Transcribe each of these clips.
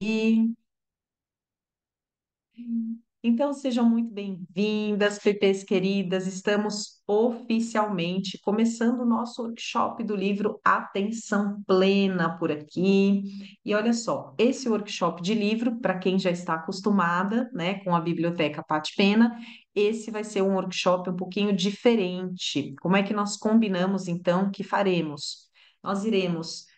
E então sejam muito bem-vindas, PPs queridas. Estamos oficialmente começando o nosso workshop do livro Atenção Plena por aqui. E olha só, esse workshop de livro, para quem já está acostumada, né, com a Biblioteca Pate Pena, esse vai ser um workshop um pouquinho diferente. Como é que nós combinamos então que faremos? Nós iremos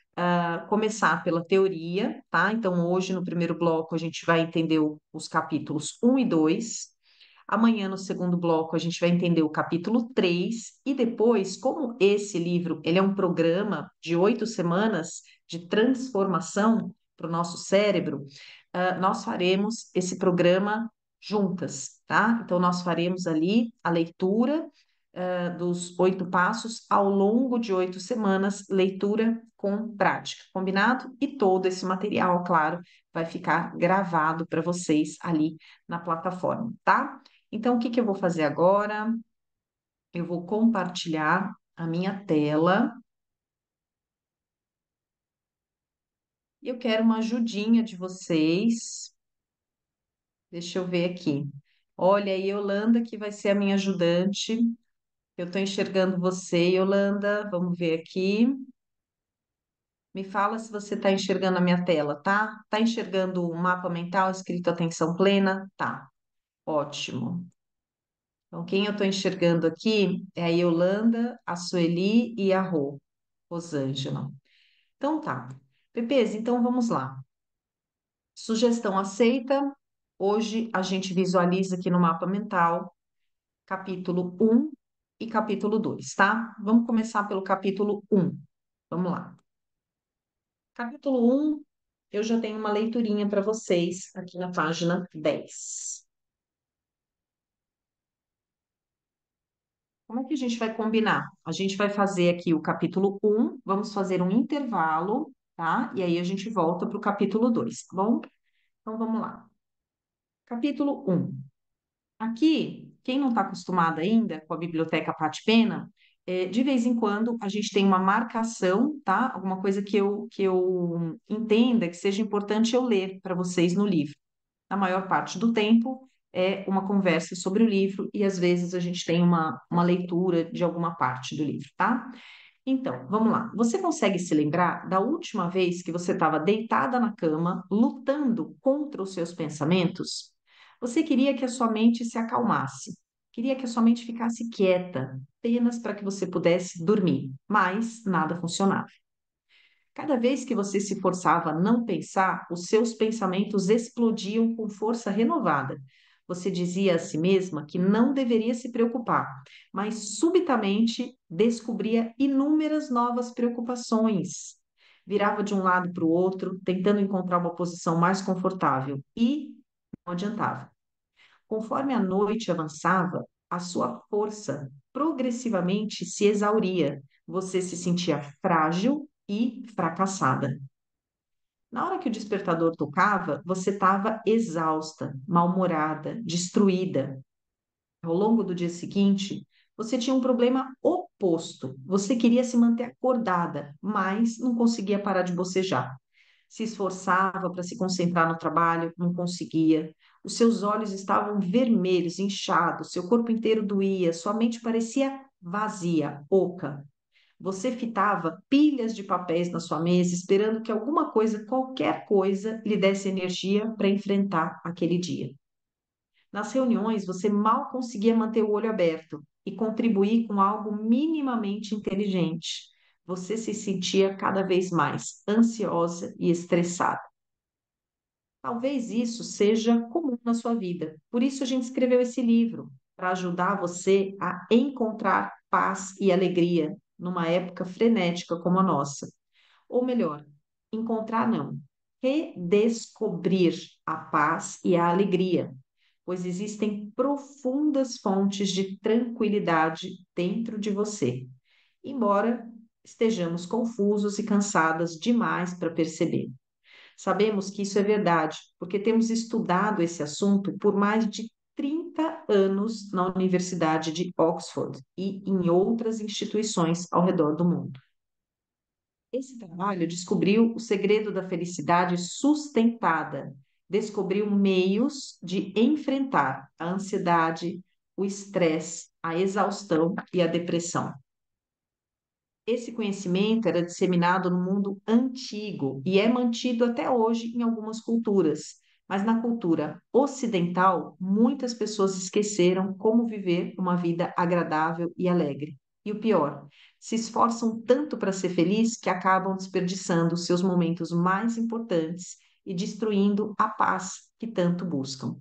começar pela teoria, tá? Então, hoje, no primeiro bloco, a gente vai entender os capítulos um e 2. Amanhã, no segundo bloco, a gente vai entender o capítulo 3. E depois, como esse livro, ele é um programa de 8 semanas de transformação para o nosso cérebro, nós faremos esse programa juntas, tá? Então, nós faremos ali a leitura dos 8 passos ao longo de 8 semanas, leitura com prática, combinado? E todo esse material, claro, vai ficar gravado para vocês ali na plataforma, tá? Então, o que que eu vou fazer agora? Eu vou compartilhar a minha tela e eu quero uma ajudinha de vocês. Deixa eu ver aqui. Olha aí, Yolanda, que vai ser a minha ajudante. Eu estou enxergando você, Yolanda. Vamos ver aqui. Me fala se você está enxergando a minha tela, tá? Tá enxergando o mapa mental escrito atenção plena? Tá, ótimo. Então, quem eu estou enxergando aqui é a Yolanda, a Sueli e a Rosângela. Então tá. Pepês, então vamos lá. Sugestão aceita. Hoje a gente visualiza aqui no mapa mental capítulo um e capítulo 2, tá? Vamos começar pelo capítulo um. Vamos lá. Capítulo um, eu já tenho uma leiturinha para vocês aqui na página 10. Como é que a gente vai combinar? A gente vai fazer aqui o capítulo um, vamos fazer um intervalo, tá? E aí a gente volta para o capítulo 2, tá bom? Então vamos lá. Capítulo um. Aqui, quem não está acostumado ainda com a Biblioteca Pate Pena, de vez em quando a gente tem uma marcação, tá? Alguma coisa que eu entenda que seja importante eu ler para vocês no livro. A maior parte do tempo é uma conversa sobre o livro e às vezes a gente tem uma leitura de alguma parte do livro, tá? Então, vamos lá. Você consegue se lembrar da última vez que você estava deitada na cama, lutando contra os seus pensamentos? Você queria que a sua mente se acalmasse, queria que a sua mente ficasse quieta, apenas para que você pudesse dormir, mas nada funcionava. Cada vez que você se forçava a não pensar, os seus pensamentos explodiam com força renovada. Você dizia a si mesma que não deveria se preocupar, mas subitamente descobria inúmeras novas preocupações. Virava de um lado para o outro, tentando encontrar uma posição mais confortável e não adiantava. Conforme a noite avançava, a sua força progressivamente se exauria. Você se sentia frágil e fracassada. Na hora que o despertador tocava, você estava exausta, mal-humorada, destruída. Ao longo do dia seguinte, você tinha um problema oposto. Você queria se manter acordada, mas não conseguia parar de bocejar. Se esforçava para se concentrar no trabalho, não conseguia. Os seus olhos estavam vermelhos, inchados, seu corpo inteiro doía, sua mente parecia vazia, oca. Você fitava pilhas de papéis na sua mesa, esperando que alguma coisa, qualquer coisa, lhe desse energia para enfrentar aquele dia. Nas reuniões, você mal conseguia manter o olho aberto e contribuir com algo minimamente inteligente. Você se sentia cada vez mais ansiosa e estressada. Talvez isso seja comum na sua vida. Por isso a gente escreveu esse livro, para ajudar você a encontrar paz e alegria numa época frenética como a nossa. Ou melhor, encontrar não, redescobrir a paz e a alegria, pois existem profundas fontes de tranquilidade dentro de você, embora estejamos confusos e cansadas demais para perceber. Sabemos que isso é verdade, porque temos estudado esse assunto por mais de 30 anos na Universidade de Oxford e em outras instituições ao redor do mundo. Esse trabalho descobriu o segredo da felicidade sustentada, descobriu meios de enfrentar a ansiedade, o estresse, a exaustão e a depressão. Esse conhecimento era disseminado no mundo antigo e é mantido até hoje em algumas culturas, mas na cultura ocidental, muitas pessoas esqueceram como viver uma vida agradável e alegre. E o pior, se esforçam tanto para ser feliz que acabam desperdiçando seus momentos mais importantes e destruindo a paz que tanto buscam.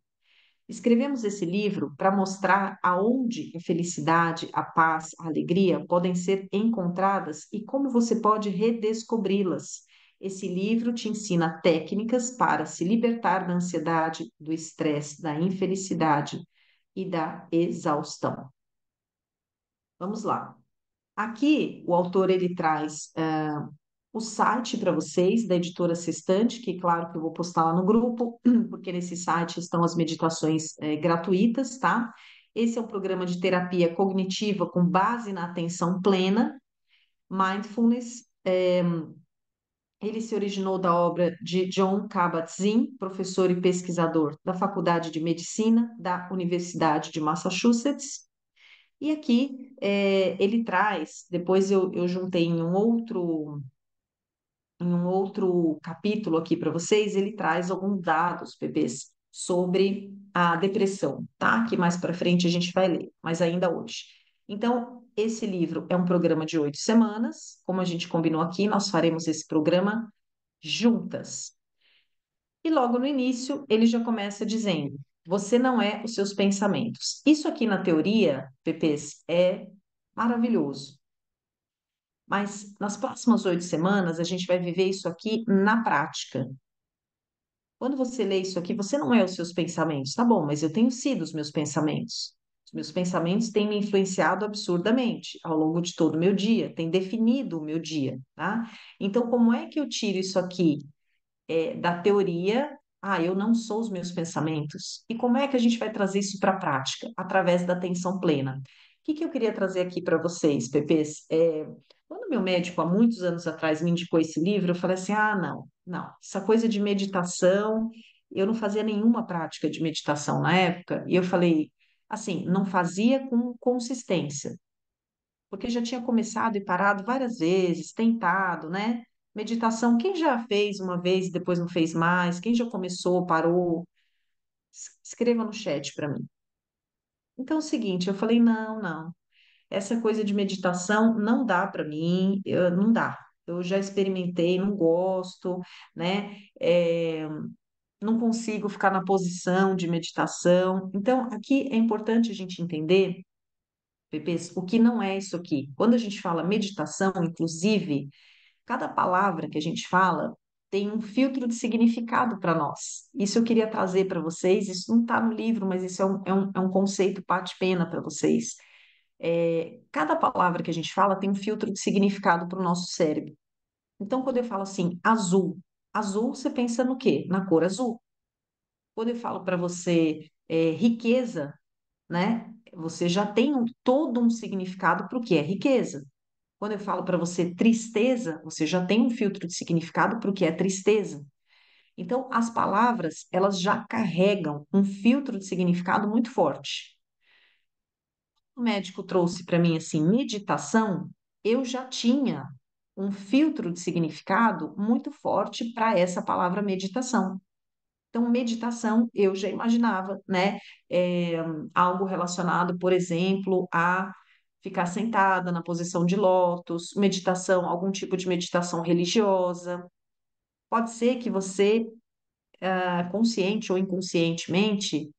Escrevemos esse livro para mostrar aonde a felicidade, a paz, a alegria podem ser encontradas e como você pode redescobri-las. Esse livro te ensina técnicas para se libertar da ansiedade, do estresse, da infelicidade e da exaustão. Vamos lá. Aqui, o autor ele traz o site para vocês da editora Sextante, que claro que eu vou postar lá no grupo, porque nesse site estão as meditações gratuitas, tá? Esse é um programa de terapia cognitiva com base na atenção plena, mindfulness. Ele se originou da obra de John Kabat-Zinn, professor e pesquisador da Faculdade de Medicina da Universidade de Massachusetts. E aqui ele traz, depois eu juntei em um outro capítulo aqui para vocês, ele traz alguns dados, bebês, sobre a depressão, tá? Que mais para frente a gente vai ler, mas ainda hoje. Então, esse livro é um programa de 8 semanas. Como a gente combinou aqui, nós faremos esse programa juntas. E logo no início, ele já começa dizendo: você não é os seus pensamentos. Isso aqui na teoria, Pepês, é maravilhoso. Mas nas próximas 8 semanas, a gente vai viver isso aqui na prática. Quando você lê isso aqui, você não é os seus pensamentos. Tá bom, mas eu tenho sido os meus pensamentos. Os meus pensamentos têm me influenciado absurdamente ao longo de todo o meu dia, têm definido o meu dia, tá? Então, como é que eu tiro isso aqui da teoria? Ah, eu não sou os meus pensamentos. E como é que a gente vai trazer isso para a prática? Através da atenção plena. O que que eu queria trazer aqui para vocês, Pepês? Quando meu médico, há muitos anos atrás, me indicou esse livro, eu falei assim: ah, não, não, essa coisa de meditação, eu não fazia nenhuma prática de meditação na época, e eu falei, assim, não fazia com consistência, porque já tinha começado e parado várias vezes, tentado, né? Meditação, quem já fez uma vez e depois não fez mais? Quem já começou, parou? Escreva no chat para mim. Então, é o seguinte, eu falei, não, não. Essa coisa de meditação não dá para mim, não dá. Eu já experimentei, não gosto, né? Não consigo ficar na posição de meditação. Então, aqui é importante a gente entender, Pepês, o que não é isso aqui. Quando a gente fala meditação, inclusive, cada palavra que a gente fala tem um filtro de significado para nós. Isso eu queria trazer para vocês. Isso não está no livro, mas isso é um conceito bate-pena para vocês. Cada palavra que a gente fala tem um filtro de significado para o nosso cérebro. Então, quando eu falo assim, azul, azul, você pensa no quê? Na cor azul. Quando eu falo para você riqueza, né? Você já tem todo um significado para o que é riqueza. Quando eu falo para você tristeza, você já tem um filtro de significado para o que é tristeza. Então, as palavras, elas já carregam um filtro de significado muito forte. O médico trouxe para mim assim, meditação, eu já tinha um filtro de significado muito forte para essa palavra meditação. Então, meditação, eu já imaginava, né? é, Algo relacionado, por exemplo, a ficar sentada na posição de lótus, meditação, algum tipo de meditação religiosa. Pode ser que você, consciente ou inconscientemente,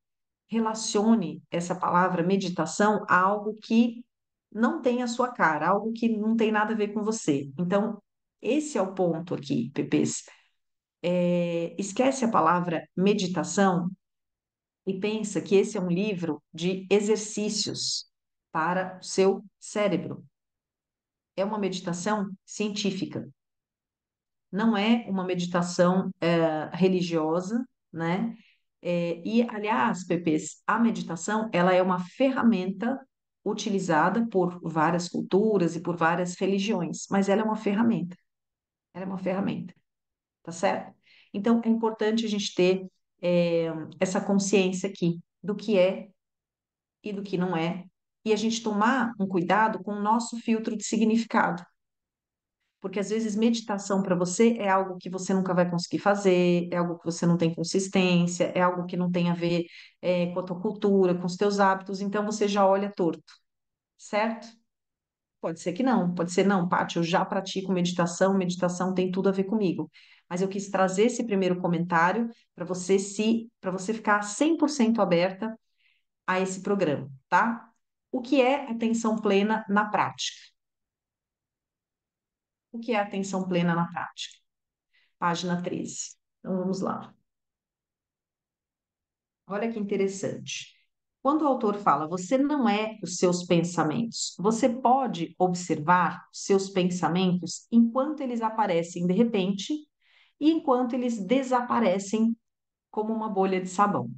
relacione essa palavra meditação a algo que não tem a sua cara, algo que não tem nada a ver com você. Então, esse é o ponto aqui, Pepês. Esquece a palavra meditação e pensa que esse é um livro de exercícios para o seu cérebro. É uma meditação científica, não é uma meditação religiosa, né? Aliás, Pepês, a meditação, ela é uma ferramenta utilizada por várias culturas e por várias religiões, mas ela é uma ferramenta. Ela é uma ferramenta, tá certo? Então, é importante a gente ter é, essa consciência aqui do que é e do que não é, e a gente tomar um cuidado com o nosso filtro de significado. Porque às vezes meditação para você é algo que você nunca vai conseguir fazer, é algo que você não tem consistência, é algo que não tem a ver, com a tua cultura, com os teus hábitos, então você já olha torto, certo? Pode ser que não, pode ser não, Paty, eu já pratico meditação, meditação tem tudo a ver comigo. Mas eu quis trazer esse primeiro comentário para você ficar 100% aberta a esse programa, tá? O que é atenção plena na prática? O que é atenção plena na prática? Página 13. Então vamos lá. Olha que interessante. Quando o autor fala, você não é os seus pensamentos, você pode observar os seus pensamentos enquanto eles aparecem de repente e enquanto eles desaparecem como uma bolha de sabão.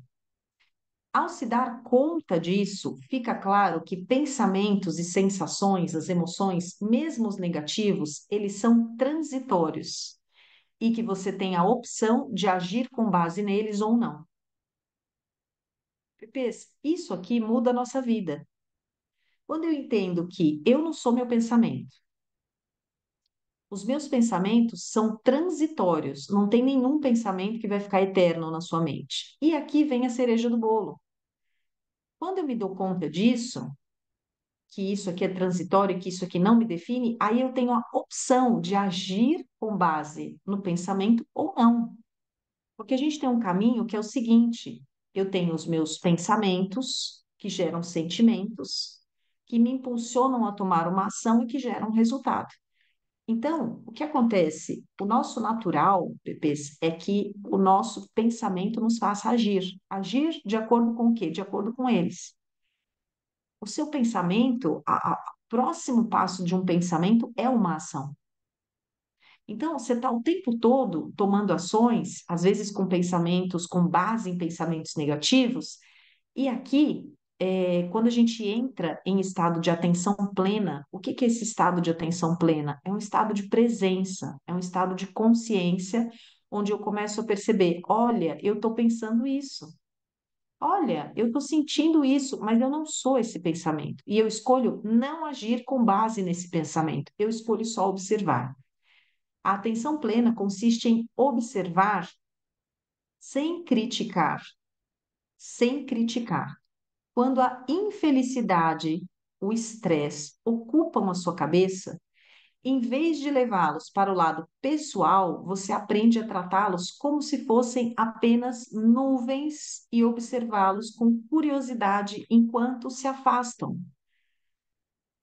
Ao se dar conta disso, fica claro que pensamentos e sensações, as emoções, mesmo os negativos, eles são transitórios e que você tem a opção de agir com base neles ou não. Pepês, isso aqui muda a nossa vida. Quando eu entendo que eu não sou meu pensamento, os meus pensamentos são transitórios, não tem nenhum pensamento que vai ficar eterno na sua mente. E aqui vem a cereja do bolo. Quando eu me dou conta disso, que isso aqui é transitório, que isso aqui não me define, aí eu tenho a opção de agir com base no pensamento ou não. Porque a gente tem um caminho que é o seguinte: eu tenho os meus pensamentos, que geram sentimentos, que me impulsionam a tomar uma ação e que geram um resultado. Então, o que acontece? O nosso natural, Pepês, é que o nosso pensamento nos faça agir. Agir de acordo com o quê? De acordo com eles. O seu pensamento, o próximo passo de um pensamento é uma ação. Então, você está o tempo todo tomando ações, às vezes com pensamentos, com base em pensamentos negativos, e aqui, quando a gente entra em estado de atenção plena, o que que é esse estado de atenção plena? É um estado de presença, é um estado de consciência, onde eu começo a perceber: olha, eu estou pensando isso. Olha, eu estou sentindo isso, mas eu não sou esse pensamento. E eu escolho não agir com base nesse pensamento. Eu escolho só observar. A atenção plena consiste em observar sem criticar, sem criticar. Quando a infelicidade, o estresse ocupam a sua cabeça, em vez de levá-los para o lado pessoal, você aprende a tratá-los como se fossem apenas nuvens e observá-los com curiosidade enquanto se afastam.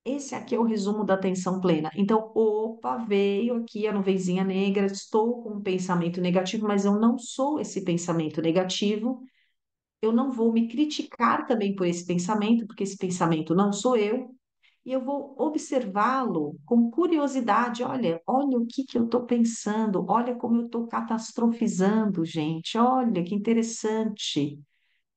Esse aqui é o resumo da atenção plena. Então, opa, veio aqui a nuvenzinha negra, estou com um pensamento negativo, mas eu não sou esse pensamento negativo. Eu não vou me criticar também por esse pensamento, porque esse pensamento não sou eu. E eu vou observá-lo com curiosidade. Olha, olha o que que eu estou pensando, olha como eu estou catastrofizando, gente. Olha que interessante.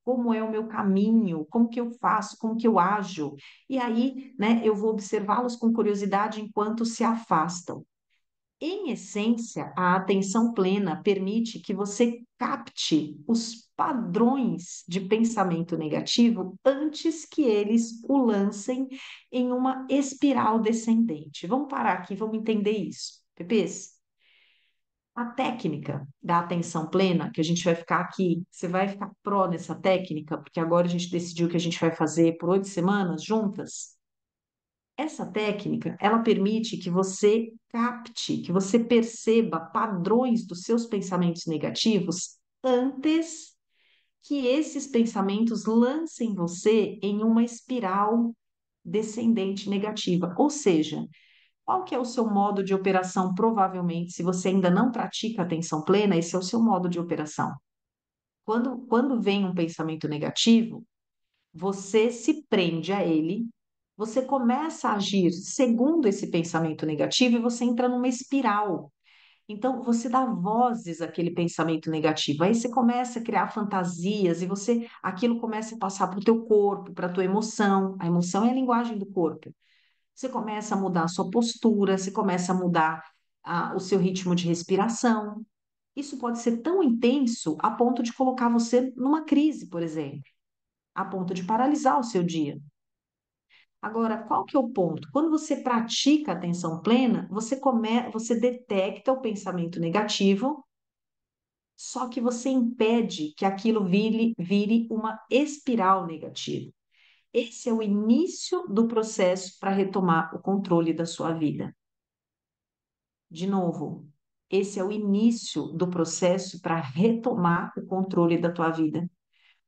Como é o meu caminho, como que eu faço, como que eu ajo. E aí, né, eu vou observá-los com curiosidade enquanto se afastam. Em essência, a atenção plena permite que você capte os padrões de pensamento negativo antes que eles o lancem em uma espiral descendente. Vamos parar aqui, vamos entender isso. Pepês, a técnica da atenção plena, que a gente vai ficar aqui, você vai ficar pró nessa técnica, porque agora a gente decidiu que a gente vai fazer por 8 semanas juntas. Essa técnica, ela permite que você capte, que você perceba padrões dos seus pensamentos negativos antes que esses pensamentos lancem você em uma espiral descendente negativa. Ou seja, qual que é o seu modo de operação? Provavelmente, se você ainda não pratica atenção plena, esse é o seu modo de operação. Quando vem um pensamento negativo, você se prende a ele, você começa a agir segundo esse pensamento negativo e você entra numa espiral. Então, você dá vozes àquele pensamento negativo. Aí você começa a criar fantasias e você aquilo começa a passar para o teu corpo, para a tua emoção. A emoção é a linguagem do corpo. Você começa a mudar a sua postura, você começa a mudar o seu ritmo de respiração. Isso pode ser tão intenso a ponto de colocar você numa crise, por exemplo, a ponto de paralisar o seu dia. Agora, qual que é o ponto? Quando você pratica a atenção plena, você detecta o pensamento negativo, só que você impede que aquilo vire uma espiral negativa. Esse é o início do processo para retomar o controle da sua vida. De novo, esse é o início do processo para retomar o controle da tua vida.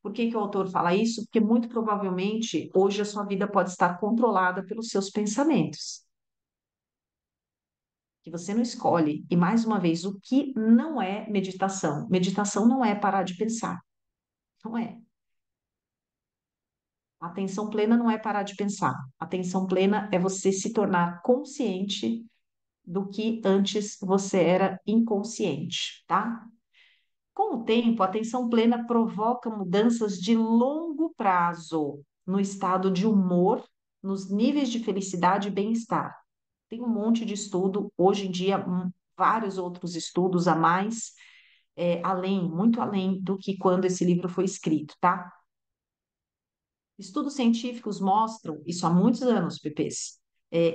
Por que que o autor fala isso? Porque muito provavelmente hoje a sua vida pode estar controlada pelos seus pensamentos, que você não escolhe. E mais uma vez, o que não é meditação? Meditação não é parar de pensar, não é. Atenção plena não é parar de pensar. Atenção plena é você se tornar consciente do que antes você era inconsciente, tá? Com o tempo, a atenção plena provoca mudanças de longo prazo no estado de humor, nos níveis de felicidade e bem-estar. Tem um monte de estudo, hoje em dia, vários outros estudos a mais, muito além do que quando esse livro foi escrito, tá? Estudos científicos mostram, isso há muitos anos, Pepes,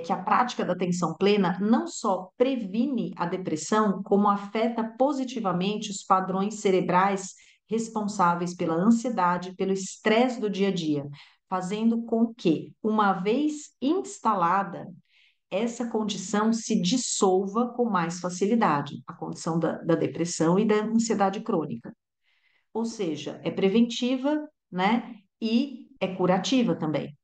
que a prática da atenção plena não só previne a depressão, como afeta positivamente os padrões cerebrais responsáveis pela ansiedade, pelo estresse do dia a dia, fazendo com que, uma vez instalada, essa condição se dissolva com mais facilidade, a condição da depressão e da ansiedade crônica. Ou seja, é preventiva, né? E é curativa também.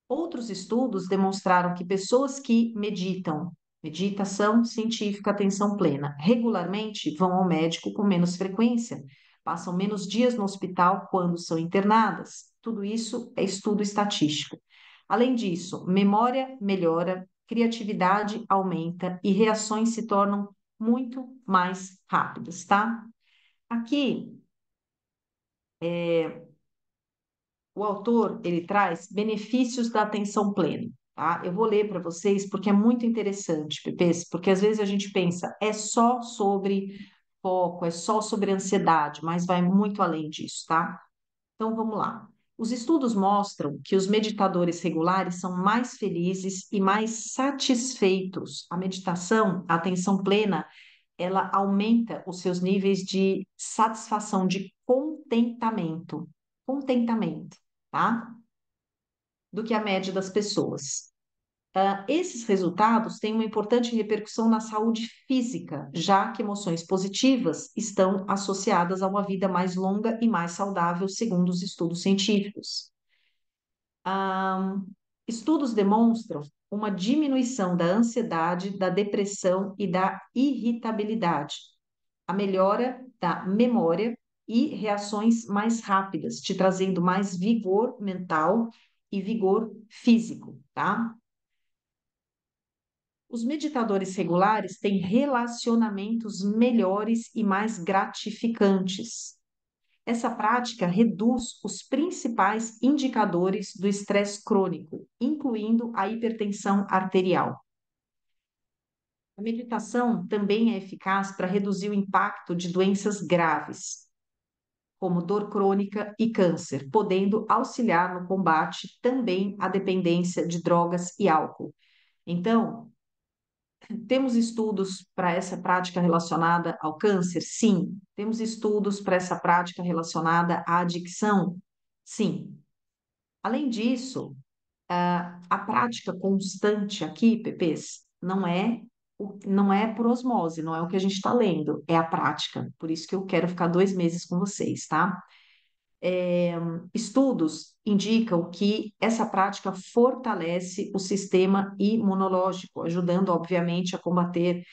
Outros estudos demonstraram que pessoas que meditam, meditação científica, atenção plena, regularmente vão ao médico com menos frequência, passam menos dias no hospital quando são internadas. Tudo isso é estudo estatístico. Além disso, memória melhora, criatividade aumenta e reações se tornam muito mais rápidas, tá? Aqui o autor, ele traz benefícios da atenção plena, tá? Eu vou ler para vocês porque é muito interessante, Pepe, porque às vezes a gente pensa, é só sobre foco, é só sobre ansiedade, mas vai muito além disso, tá? Então vamos lá. Os estudos mostram que os meditadores regulares são mais felizes e mais satisfeitos. A meditação, a atenção plena, ela aumenta os seus níveis de satisfação, de contentamento. Contentamento, tá? Do que a média das pessoas. Esses resultados têm uma importante repercussão na saúde física, já que emoções positivas estão associadas a uma vida mais longa e mais saudável, segundo os estudos científicos. Ah, Estudos demonstram uma diminuição da ansiedade, da depressão e da irritabilidade, a melhora da memória e reações mais rápidas, te trazendo mais vigor mental e vigor físico, tá? Os meditadores regulares têm relacionamentos melhores e mais gratificantes. Essa prática reduz os principais indicadores do estresse crônico, incluindo a hipertensão arterial. A meditação também é eficaz para reduzir o impacto de doenças graves, como dor crônica e câncer, podendo auxiliar no combate também à dependência de drogas e álcool. Então, temos estudos para essa prática relacionada ao câncer? Sim. Temos estudos para essa prática relacionada à adicção? Sim. Além disso, a prática constante aqui, Pepês, não é por osmose, não é o que a gente está lendo, é a prática. Por isso que eu quero ficar 2 meses com vocês, tá? Estudos indicam que essa prática fortalece o sistema imunológico, ajudando, obviamente, a combater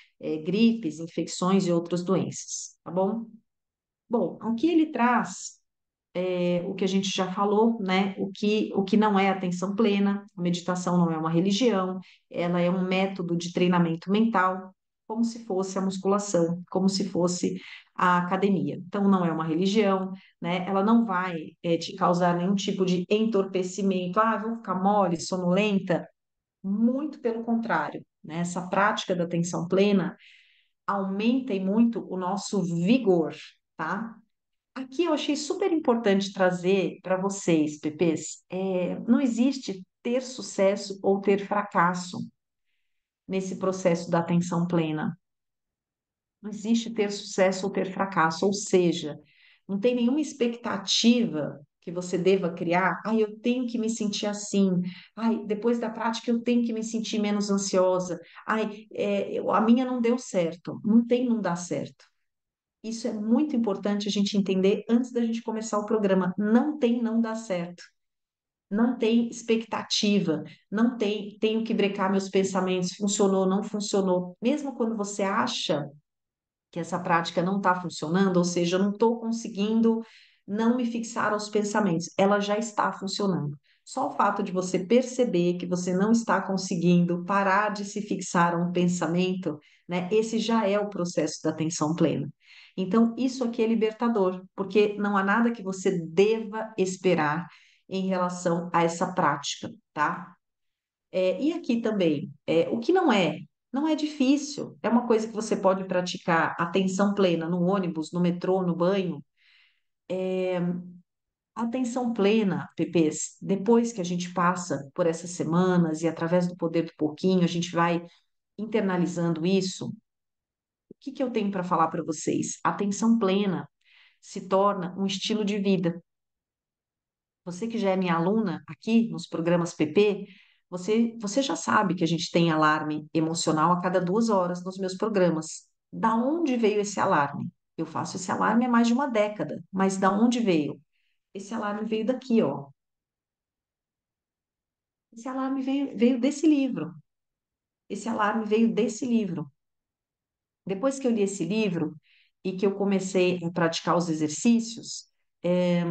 gripes, infecções e outras doenças, tá bom? Bom, o que ele traz o que a gente já falou, né? O que não é atenção plena, a meditação não é uma religião, ela é um método de treinamento mental, como se fosse a musculação, como se fosse a academia. Então, não é uma religião, né? Ela não vai te causar nenhum tipo de entorpecimento, vou ficar mole, sonolenta. Muito pelo contrário, né? Essa prática da atenção plena aumenta e muito o nosso vigor, tá? Aqui eu achei super importante trazer para vocês, Pepês, não existe ter sucesso ou ter fracasso nesse processo da atenção plena. Não existe ter sucesso ou ter fracasso, ou seja, não tem nenhuma expectativa que você deva criar. Ai, eu tenho que me sentir assim. Ai, depois da prática eu tenho que me sentir menos ansiosa. Ai, a minha não deu certo. Não tem não dar certo. Isso é muito importante a gente entender antes da gente começar o programa. Não tem não dar certo. Não tem expectativa, não tem, tenho que brecar meus pensamentos, funcionou, não funcionou. Mesmo quando você acha que essa prática não está funcionando, ou seja, eu não estou conseguindo não me fixar aos pensamentos, ela já está funcionando. Só o fato de você perceber que você não está conseguindo parar de se fixar a um pensamento, né? Esse já é o processo da atenção plena. Então, isso aqui é libertador, porque não há nada que você deva esperar em relação a essa prática, tá? E aqui também, o que não é difícil, é uma coisa que você pode praticar atenção plena no ônibus, no metrô, no banho. Atenção plena, Pepês, depois que a gente passa por essas semanas e através do poder do pouquinho, a gente vai internalizando isso. O que que eu tenho para falar para vocês? Atenção plena se torna um estilo de vida. Você que já é minha aluna aqui nos programas PP, você já sabe que a gente tem alarme emocional a cada 2 horas nos meus programas. Da onde veio esse alarme? Eu faço esse alarme há mais de uma década, mas da onde veio? Esse alarme veio daqui, ó. Esse alarme veio desse livro. Esse alarme veio desse livro. Depois que eu li esse livro e que eu comecei a praticar os exercícios, é,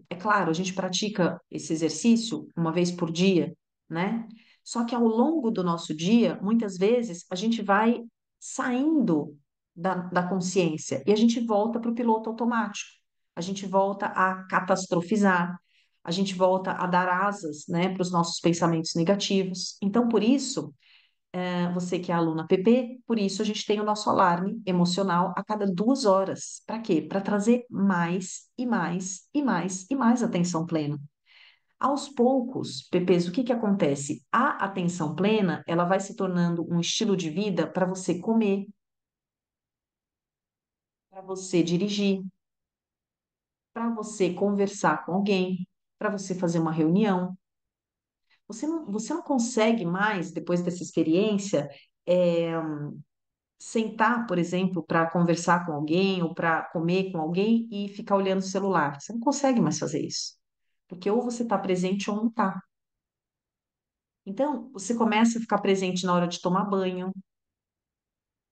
é claro, a gente pratica esse exercício uma vez por dia, né? Só que ao longo do nosso dia, muitas vezes, a gente vai saindo da consciência e a gente volta para o piloto automático, a gente volta a catastrofizar, a gente volta a dar asas, né, para os nossos pensamentos negativos. Então, por isso você que é aluna PP, por isso a gente tem o nosso alarme emocional a cada 2 horas. Para quê? Para trazer mais e mais e mais e mais atenção plena. Aos poucos, PPs, o que que acontece? A atenção plena, ela vai se tornando um estilo de vida para você comer, para você dirigir, para você conversar com alguém, para você fazer uma reunião. Você não consegue mais, depois dessa experiência, é, sentar, por exemplo, para conversar com alguém ou para comer com alguém e ficar olhando o celular. Você não consegue mais fazer isso. Porque ou você está presente ou não está. Então, você começa a ficar presente na hora de tomar banho,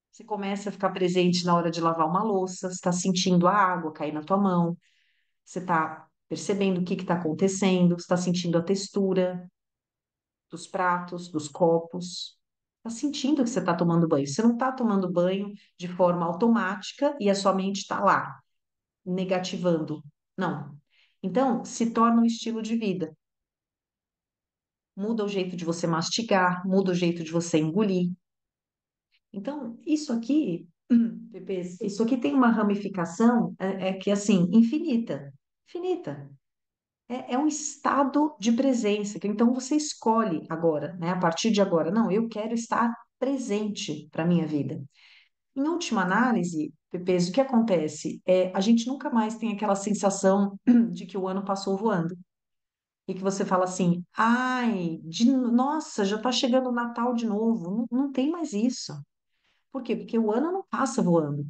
você começa a ficar presente na hora de lavar uma louça, você está sentindo a água cair na tua mão, você está percebendo o que está acontecendo, você está sentindo a textura dos pratos, dos copos. Está sentindo que você está tomando banho. Você não está tomando banho de forma automática e a sua mente está lá negativando. Não. Então, se torna um estilo de vida. Muda o jeito de você mastigar, muda o jeito de você engolir. Então, isso aqui, Pepe, isso aqui tem uma ramificação que, assim, infinita. Infinita. É um estado de presença. Então, você escolhe agora, né? A partir de agora, não, eu quero estar presente para a minha vida. Em última análise, Pepes, o que acontece? A gente nunca mais tem aquela sensação de que o ano passou voando. E que você fala assim, ai, nossa, já está chegando o Natal de novo. Não, não tem mais isso. Por quê? Porque o ano não passa voando.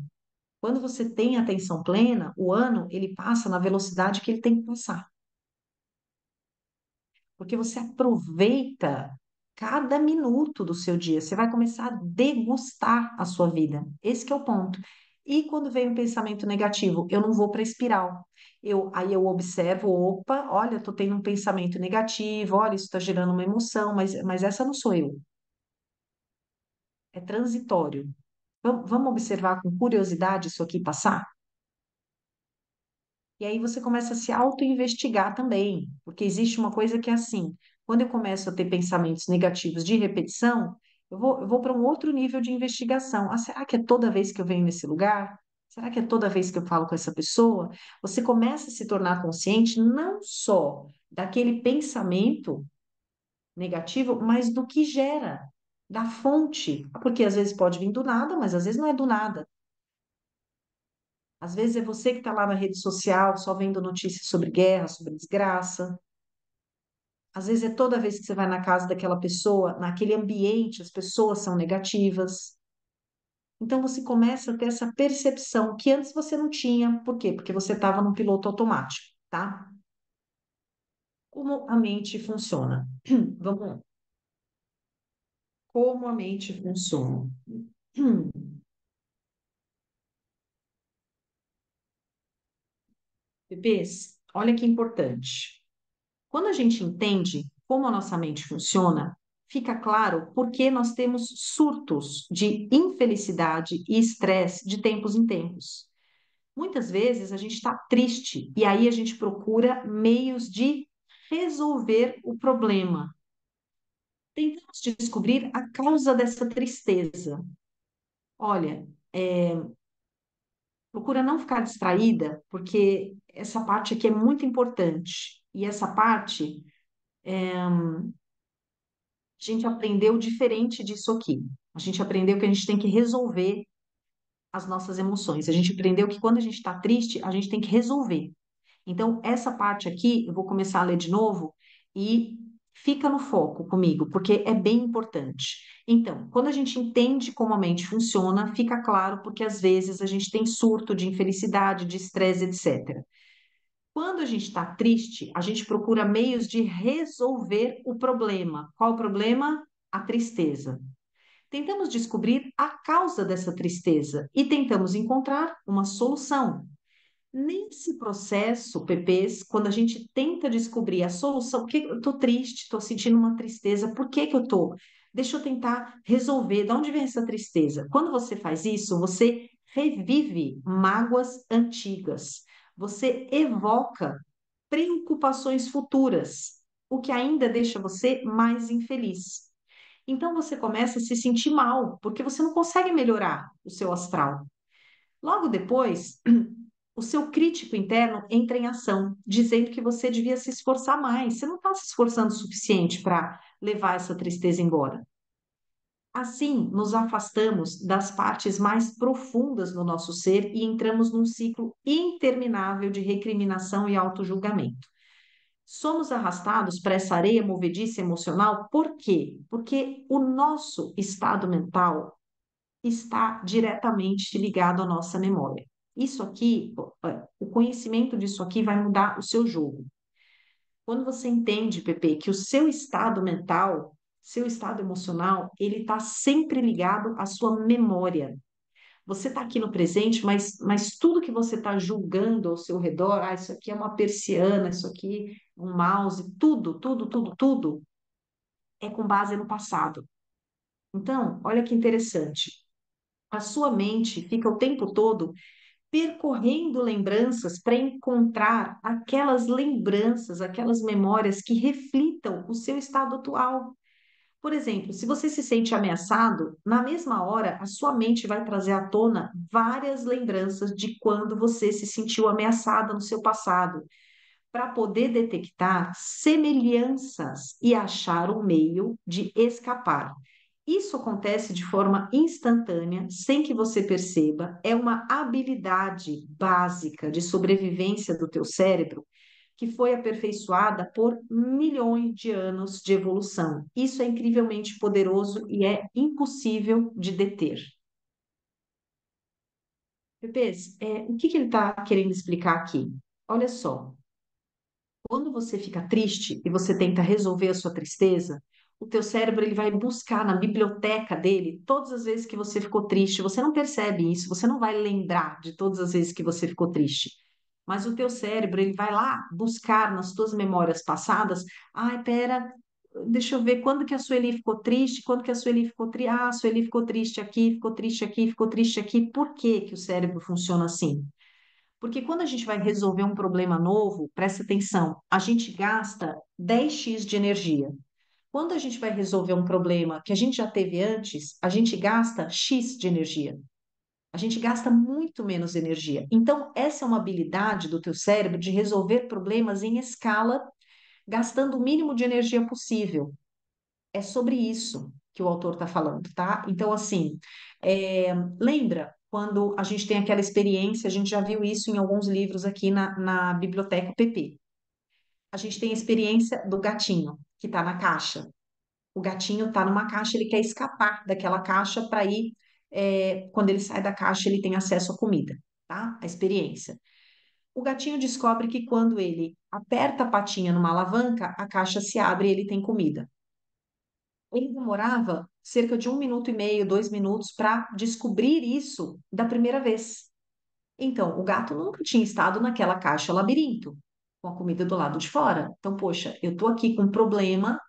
Quando você tem atenção plena, o ano ele passa na velocidade que ele tem que passar. Porque você aproveita cada minuto do seu dia, você vai começar a degustar a sua vida. Esse que é o ponto. E quando vem um pensamento negativo, eu não vou para a espiral. Aí eu observo, opa, olha, estou tendo um pensamento negativo, olha, isso está gerando uma emoção, mas essa não sou eu. É transitório. Vamos observar com curiosidade isso aqui passar? E aí você começa a se auto-investigar também, porque existe uma coisa que é assim, quando eu começo a ter pensamentos negativos de repetição, eu vou para um outro nível de investigação. Ah, será que é toda vez que eu venho nesse lugar? Será que é toda vez que eu falo com essa pessoa? Você começa a se tornar consciente não só daquele pensamento negativo, mas do que gera, da fonte. Porque às vezes pode vir do nada, mas às vezes não é do nada. Às vezes é você que está lá na rede social só vendo notícias sobre guerra, sobre desgraça. Às vezes é toda vez que você vai na casa daquela pessoa, naquele ambiente, as pessoas são negativas. Então você começa a ter essa percepção que antes você não tinha. Por quê? Porque você estava no piloto automático, tá? Como a mente funciona? Vamos lá. Como a mente funciona? Bebês, olha que importante. Quando a gente entende como a nossa mente funciona, fica claro por que nós temos surtos de infelicidade e estresse de tempos em tempos. Muitas vezes a gente está triste e aí a gente procura meios de resolver o problema. Tentamos descobrir a causa dessa tristeza. Olha, procura não ficar distraída, porque essa parte aqui é muito importante. E essa parte a gente aprendeu diferente disso aqui. A gente aprendeu que a gente tem que resolver as nossas emoções. A gente aprendeu que quando a gente está triste, a gente tem que resolver. Então, essa parte aqui, eu vou começar a ler de novo e fica no foco comigo, porque é bem importante. Então, quando a gente entende como a mente funciona, fica claro porque às vezes a gente tem surto de infelicidade, de estresse, etc. Quando a gente está triste, a gente procura meios de resolver o problema. Qual o problema? A tristeza. Tentamos descobrir a causa dessa tristeza e tentamos encontrar uma solução. Nesse processo, Pepês, quando a gente tenta descobrir a solução, por que eu estou triste, estou sentindo uma tristeza, por que que eu estou? Deixa eu tentar resolver, de onde vem essa tristeza? Quando você faz isso, você revive mágoas antigas, você evoca preocupações futuras, o que ainda deixa você mais infeliz. Então você começa a se sentir mal, porque você não consegue melhorar o seu astral. Logo depois, o seu crítico interno entra em ação, dizendo que você devia se esforçar mais. Você não está se esforçando o suficiente para levar essa tristeza embora. Assim, nos afastamos das partes mais profundas do nosso ser e entramos num ciclo interminável de recriminação e autojulgamento. Somos arrastados para essa areia movediça emocional, por quê? Porque o nosso estado mental está diretamente ligado à nossa memória. Isso aqui, o conhecimento disso aqui vai mudar o seu jogo. Quando você entende, Pepe, que o seu estado mental, seu estado emocional, ele está sempre ligado à sua memória. Você está aqui no presente, mas tudo que você está julgando ao seu redor, ah, isso aqui é uma persiana, isso aqui é um mouse, tudo, é com base no passado. Então, olha que interessante. A sua mente fica o tempo todo percorrendo lembranças para encontrar aquelas lembranças, aquelas memórias que reflitam o seu estado atual. Por exemplo, se você se sente ameaçado, na mesma hora a sua mente vai trazer à tona várias lembranças de quando você se sentiu ameaçada no seu passado, para poder detectar semelhanças e achar um meio de escapar. Isso acontece de forma instantânea, sem que você perceba, é uma habilidade básica de sobrevivência do teu cérebro que foi aperfeiçoada por milhões de anos de evolução. Isso é incrivelmente poderoso e é impossível de deter. Pepês, o que que ele está querendo explicar aqui? Olha só, quando você fica triste e você tenta resolver a sua tristeza, o teu cérebro ele vai buscar na biblioteca dele todas as vezes que você ficou triste. Você não percebe isso, você não vai lembrar de todas as vezes que você ficou triste. Mas o teu cérebro ele vai lá buscar nas tuas memórias passadas. Ai, pera, deixa eu ver quando que a Sueli ficou triste, quando que a Sueli ficou triste. Ah, a Sueli ficou triste aqui, ficou triste aqui, ficou triste aqui. Por que que o cérebro funciona assim? Porque quando a gente vai resolver um problema novo, presta atenção, a gente gasta 10x de energia. Quando a gente vai resolver um problema que a gente já teve antes, a gente gasta X de energia. A gente gasta muito menos energia. Então, essa é uma habilidade do teu cérebro de resolver problemas em escala, gastando o mínimo de energia possível. É sobre isso que o autor está falando, tá? Então, assim, lembra quando a gente tem aquela experiência, a gente já viu isso em alguns livros aqui na Biblioteca PP. A gente tem a experiência do gatinho que está na caixa. O gatinho está numa caixa, ele quer escapar daquela caixa para ir. Quando ele sai da caixa, ele tem acesso à comida, tá? A experiência. O gatinho descobre que quando ele aperta a patinha numa alavanca, a caixa se abre e ele tem comida. Ele demorava cerca de 1 minuto e meio, 2 minutos para descobrir isso da primeira vez. Então, o gato nunca tinha estado naquela caixa labirinto, com a comida do lado de fora. Então, poxa, eu tô aqui com um problema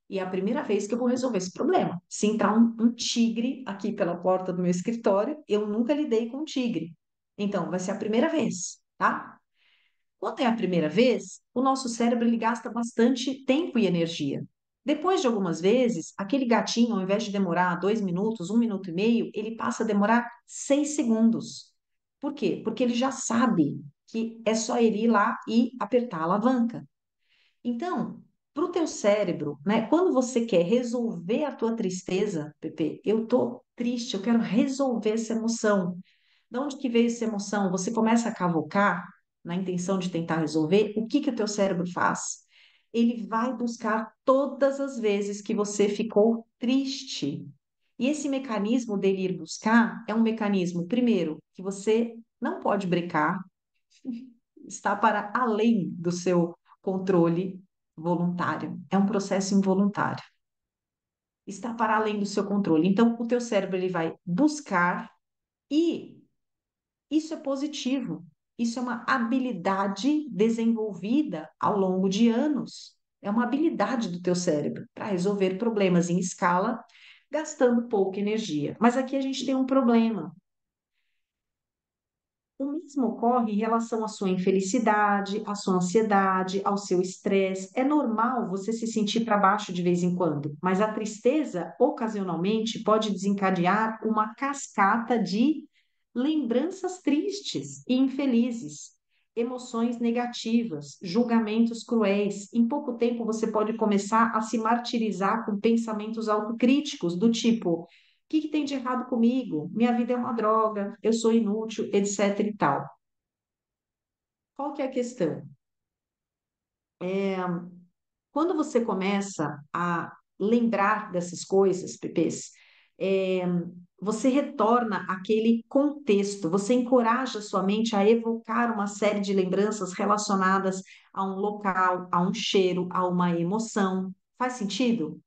e é a primeira vez que eu vou resolver esse problema. Se entrar um tigre aqui pela porta do meu escritório, eu nunca lidei com um tigre. Então, vai ser a primeira vez, tá? Quando é a primeira vez, o nosso cérebro ele gasta bastante tempo e energia. Depois de algumas vezes, aquele gatinho, ao invés de demorar 2 minutos, 1 minuto e meio, ele passa a demorar 6 segundos. Por quê? Porque ele já sabe que é só ele ir lá e apertar a alavanca. Então, para o teu cérebro, né, quando você quer resolver a tua tristeza, Pepe, eu tô triste, eu quero resolver essa emoção. De onde que veio essa emoção? Você começa a cavocar na intenção de tentar resolver, o que que o teu cérebro faz? Ele vai buscar todas as vezes que você ficou triste. E esse mecanismo dele ir buscar é um mecanismo, primeiro, que você não pode brecar, está para além do seu controle voluntário. É um processo involuntário. Está para além do seu controle. Então, o teu cérebro ele vai buscar e isso é positivo. Isso é uma habilidade desenvolvida ao longo de anos. É uma habilidade do teu cérebro para resolver problemas em escala, gastando pouca energia. Mas aqui a gente tem um problema. O mesmo ocorre em relação à sua infelicidade, à sua ansiedade, ao seu estresse. É normal você se sentir para baixo de vez em quando, mas a tristeza, ocasionalmente, pode desencadear uma cascata de lembranças tristes e infelizes, emoções negativas, julgamentos cruéis. Em pouco tempo, você pode começar a se martirizar com pensamentos autocríticos, do tipo que tem de errado comigo? Minha vida é uma droga, eu sou inútil, etc e tal. Qual que é a questão? Quando você começa a lembrar dessas coisas, Pepês, é, você retorna àquele contexto, você encoraja a sua mente a evocar uma série de lembranças relacionadas a um local, a um cheiro, a uma emoção. Faz sentido?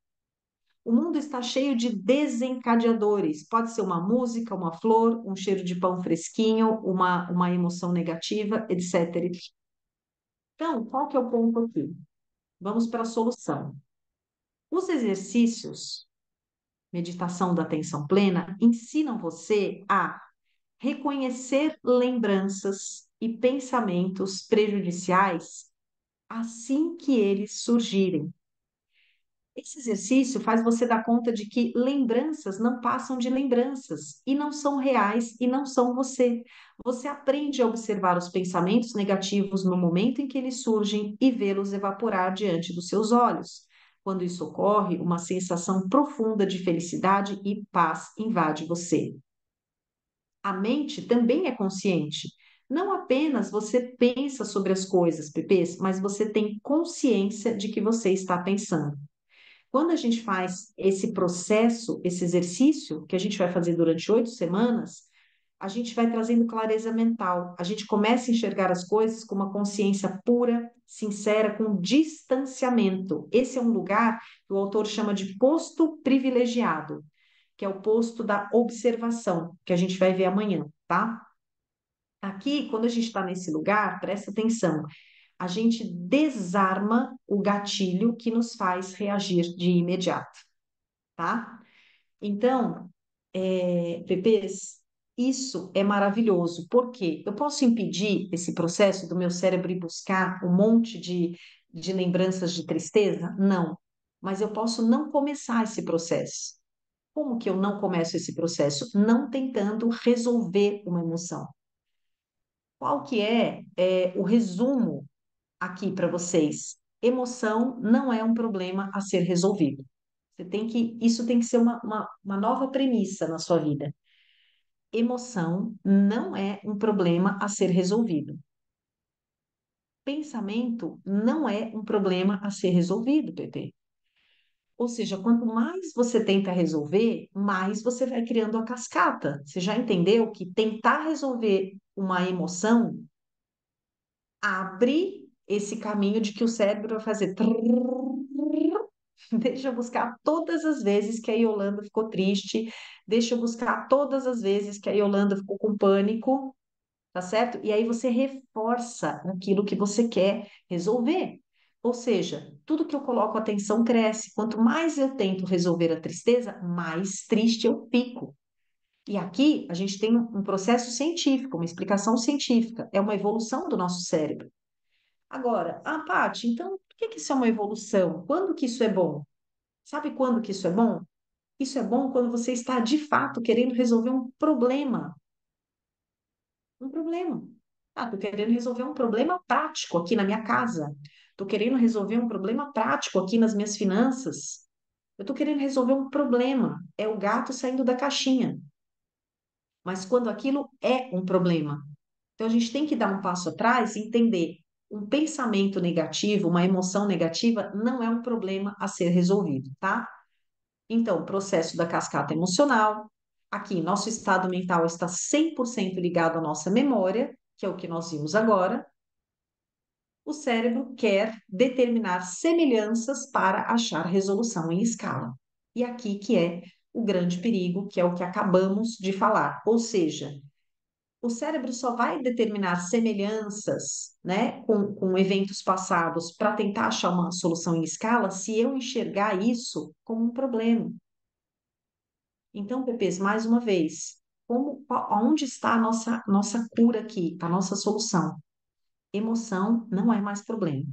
O mundo está cheio de desencadeadores. Pode ser uma música, uma flor, um cheiro de pão fresquinho, uma emoção negativa, etc. Então, qual que é o ponto aqui? Vamos para a solução. Os exercícios, meditação da atenção plena, ensinam você a reconhecer lembranças e pensamentos prejudiciais assim que eles surgirem. Esse exercício faz você dar conta de que lembranças não passam de lembranças e não são reais e não são você. Você aprende a observar os pensamentos negativos no momento em que eles surgem e vê-los evaporar diante dos seus olhos. Quando isso ocorre, uma sensação profunda de felicidade e paz invade você. A mente também é consciente. Não apenas você pensa sobre as coisas, Pepês, mas você tem consciência de que você está pensando. Quando a gente faz esse processo, esse exercício, que a gente vai fazer durante 8 semanas, a gente vai trazendo clareza mental. A gente começa a enxergar as coisas com uma consciência pura, sincera, com distanciamento. Esse é um lugar que o autor chama de posto privilegiado, que é o posto da observação, que a gente vai ver amanhã, tá? Aqui, quando a gente está nesse lugar, presta atenção, a gente desarma o gatilho que nos faz reagir de imediato, tá? Então, Pepês, isso é maravilhoso, porque eu posso impedir esse processo do meu cérebro ir buscar um monte de lembranças de tristeza? Não. mas eu posso não começar esse processo. Como que eu não começo esse processo? Não tentando resolver uma emoção. Qual que é o resumo aqui para vocês? Emoção não é um problema a ser resolvido. Isso tem que ser uma nova premissa na sua vida. Emoção não é um problema a ser resolvido. Pensamento não é um problema a ser resolvido, Pepe. Ou seja, quanto mais você tenta resolver, mais você vai criando a cascata. Você já entendeu que tentar resolver uma emoção abre esse caminho de que o cérebro vai fazer. Deixa eu buscar todas as vezes que a Yolanda ficou triste, deixa eu buscar todas as vezes que a Yolanda ficou com pânico, tá certo? E aí você reforça aquilo que você quer resolver. Ou seja, tudo que eu coloco atenção cresce. Quanto mais eu tento resolver a tristeza, mais triste eu fico. E aqui a gente tem um processo científico, uma explicação científica, é uma evolução do nosso cérebro. Agora, Paty, então por que que isso é uma evolução? Quando que isso é bom? Sabe quando que isso é bom? Isso é bom quando você está de fato querendo resolver um problema. Um problema. Estou querendo resolver um problema prático aqui na minha casa. Estou querendo resolver um problema prático aqui nas minhas finanças. Eu estou querendo resolver um problema. É o gato saindo da caixinha. Mas quando aquilo é um problema. Então a gente tem que dar um passo atrás e entender um pensamento negativo, uma emoção negativa, não é um problema a ser resolvido, tá? Então, o processo da cascata emocional. Aqui, nosso estado mental está 100% ligado à nossa memória, que é o que nós vimos agora. O cérebro quer determinar semelhanças para achar resolução em escala. E aqui que é o grande perigo, que é o que acabamos de falar. Ou seja, o cérebro só vai determinar semelhanças, né, com eventos passados para tentar achar uma solução em escala se eu enxergar isso como um problema. Então, Pepes, mais uma vez, aonde está a nossa cura aqui, a nossa solução? Emoção não é mais problema.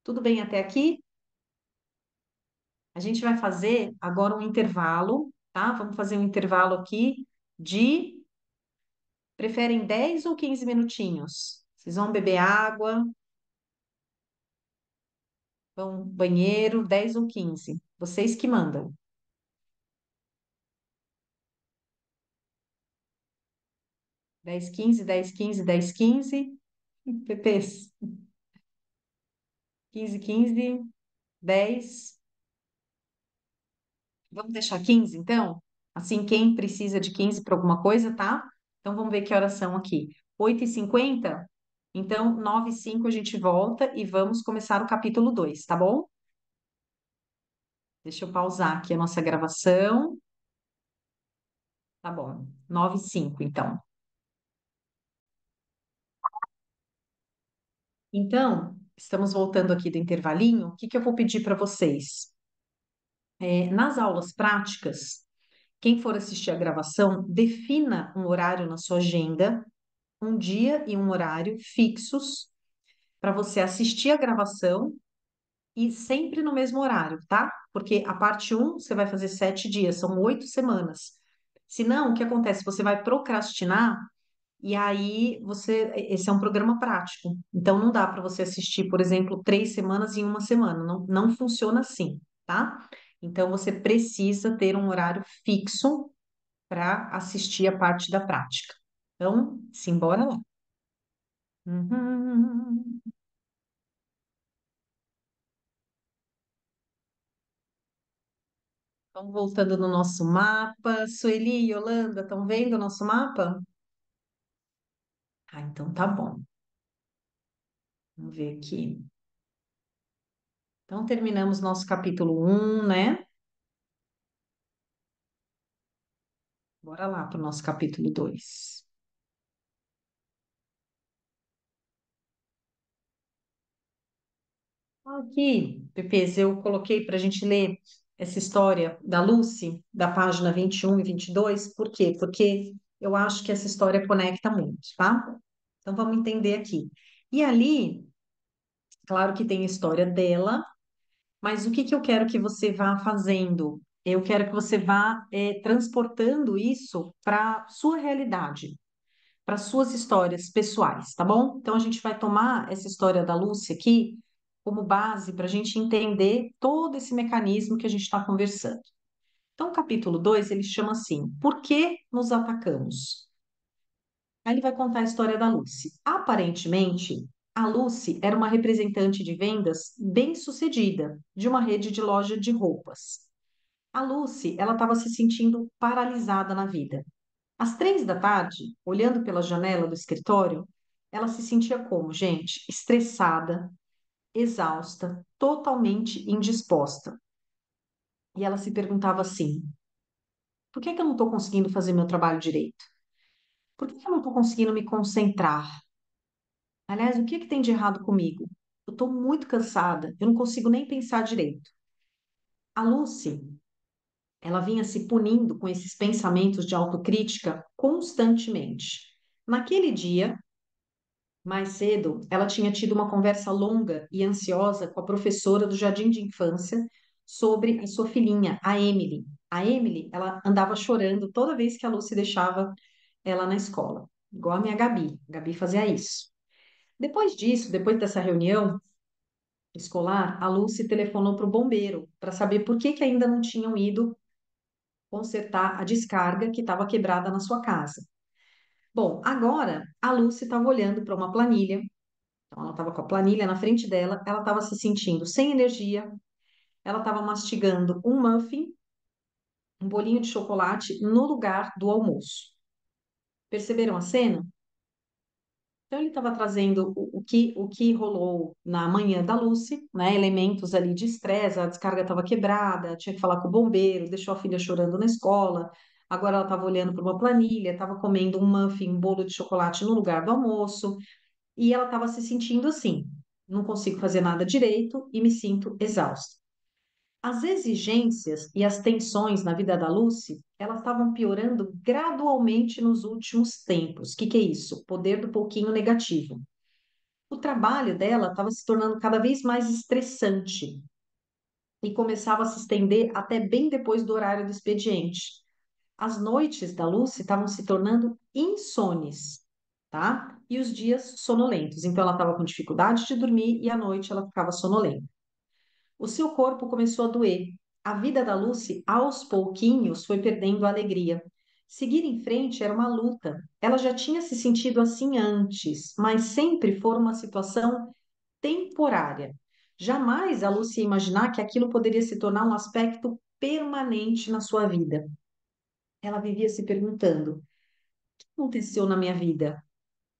Tudo bem até aqui? A gente vai fazer agora um intervalo, tá? Vamos fazer um intervalo aqui de, preferem 10 ou 15 minutinhos? Vocês vão beber água, vão ao banheiro, 10 ou 15? Vocês que mandam. 10, 15, 10, 15, 10, 15. Pepes, 15, 15, 10. Vamos deixar 15, então? Assim, quem precisa de 15 para alguma coisa, tá? Então, vamos ver que horas são aqui. 8h50. Então, 9h05 a gente volta e vamos começar o capítulo 2, tá bom? Deixa eu pausar aqui a nossa gravação. Tá bom. 9h05, então. Então, estamos voltando aqui do intervalinho. O que que eu vou pedir para vocês? Nas aulas práticas, quem for assistir a gravação, defina um horário na sua agenda, um dia e um horário fixos para você assistir a gravação e sempre no mesmo horário, tá? Porque a parte um você vai fazer 7 dias, são 8 semanas. Se não, o que acontece? Você vai procrastinar e aí esse é um programa prático. Então não dá para você assistir, por exemplo, 3 semanas em uma semana. Não, não funciona assim, tá? Então você precisa ter um horário fixo para assistir a parte da prática. Então, simbora lá. Uhum. Vamos voltando no nosso mapa. Sueli e Yolanda, estão vendo o nosso mapa? Ah, então tá bom. Vamos ver aqui. Então, terminamos nosso capítulo 1, né? Bora lá para o nosso capítulo 2. Aqui, Pepes, eu coloquei para a gente ler essa história da Lucy, da página 21 e 22. Por quê? Porque eu acho que essa história conecta muito, tá? Então, vamos entender aqui. E ali, claro que tem a história dela, Mas o que que eu quero que você vá fazendo? Eu quero que você vá transportando isso para sua realidade, para suas histórias pessoais, tá bom? Então a gente vai tomar essa história da Lúcia aqui como base para a gente entender todo esse mecanismo que a gente está conversando. Então, o capítulo 2 ele chama assim: Por que nos atacamos? Aí ele vai contar a história da Lucy. Aparentemente, a Lucy era uma representante de vendas bem-sucedida de uma rede de loja de roupas. A Lucy, ela estava se sentindo paralisada na vida. Às 3 da tarde, olhando pela janela do escritório, ela se sentia como, gente, estressada, exausta, totalmente indisposta. E ela se perguntava assim: por que que eu não estou conseguindo fazer meu trabalho direito? Por que que eu não estou conseguindo me concentrar? Aliás, o que que tem de errado comigo? Eu estou muito cansada, eu não consigo nem pensar direito. A Lucy, ela vinha se punindo com esses pensamentos de autocrítica constantemente. Naquele dia, mais cedo, ela tinha tido uma conversa longa e ansiosa com a professora do jardim de infância sobre a sua filhinha, a Emily. A Emily, ela andava chorando toda vez que a Lucy deixava ela na escola, igual a minha Gabi. A Gabi fazia isso. Depois disso, depois dessa reunião escolar, a Lucy telefonou para o bombeiro para saber por que que ainda não tinham ido consertar a descarga que estava quebrada na sua casa. Bom, agora a Lucy estava olhando para uma planilha, então ela estava com a planilha na frente dela, ela estava se sentindo sem energia, ela estava mastigando um muffin, um bolinho de chocolate no lugar do almoço. Perceberam a cena? Então, ele estava trazendo o que rolou na manhã da Lucy, né? Elementos ali de estresse, a descarga estava quebrada, tinha que falar com o bombeiro, deixou a filha chorando na escola. Agora ela estava olhando para uma planilha, estava comendo um muffin, um bolo de chocolate no lugar do almoço, e ela estava se sentindo assim: não consigo fazer nada direito e me sinto exausta. As exigências e as tensões na vida da Lucy, elas estavam piorando gradualmente nos últimos tempos. O que que é isso? Poder do pouquinho negativo. O trabalho dela estava se tornando cada vez mais estressante e começava a se estender até bem depois do horário do expediente. As noites da Lucy estavam se tornando insones, tá? E os dias sonolentos. Então ela estava com dificuldade de dormir e à noite ela ficava sonolenta. O seu corpo começou a doer. A vida da Lucy, aos pouquinhos, foi perdendo a alegria. Seguir em frente era uma luta. Ela já tinha se sentido assim antes, mas sempre foi uma situação temporária. Jamais a Lucy ia imaginar que aquilo poderia se tornar um aspecto permanente na sua vida. Ela vivia se perguntando: o que aconteceu na minha vida?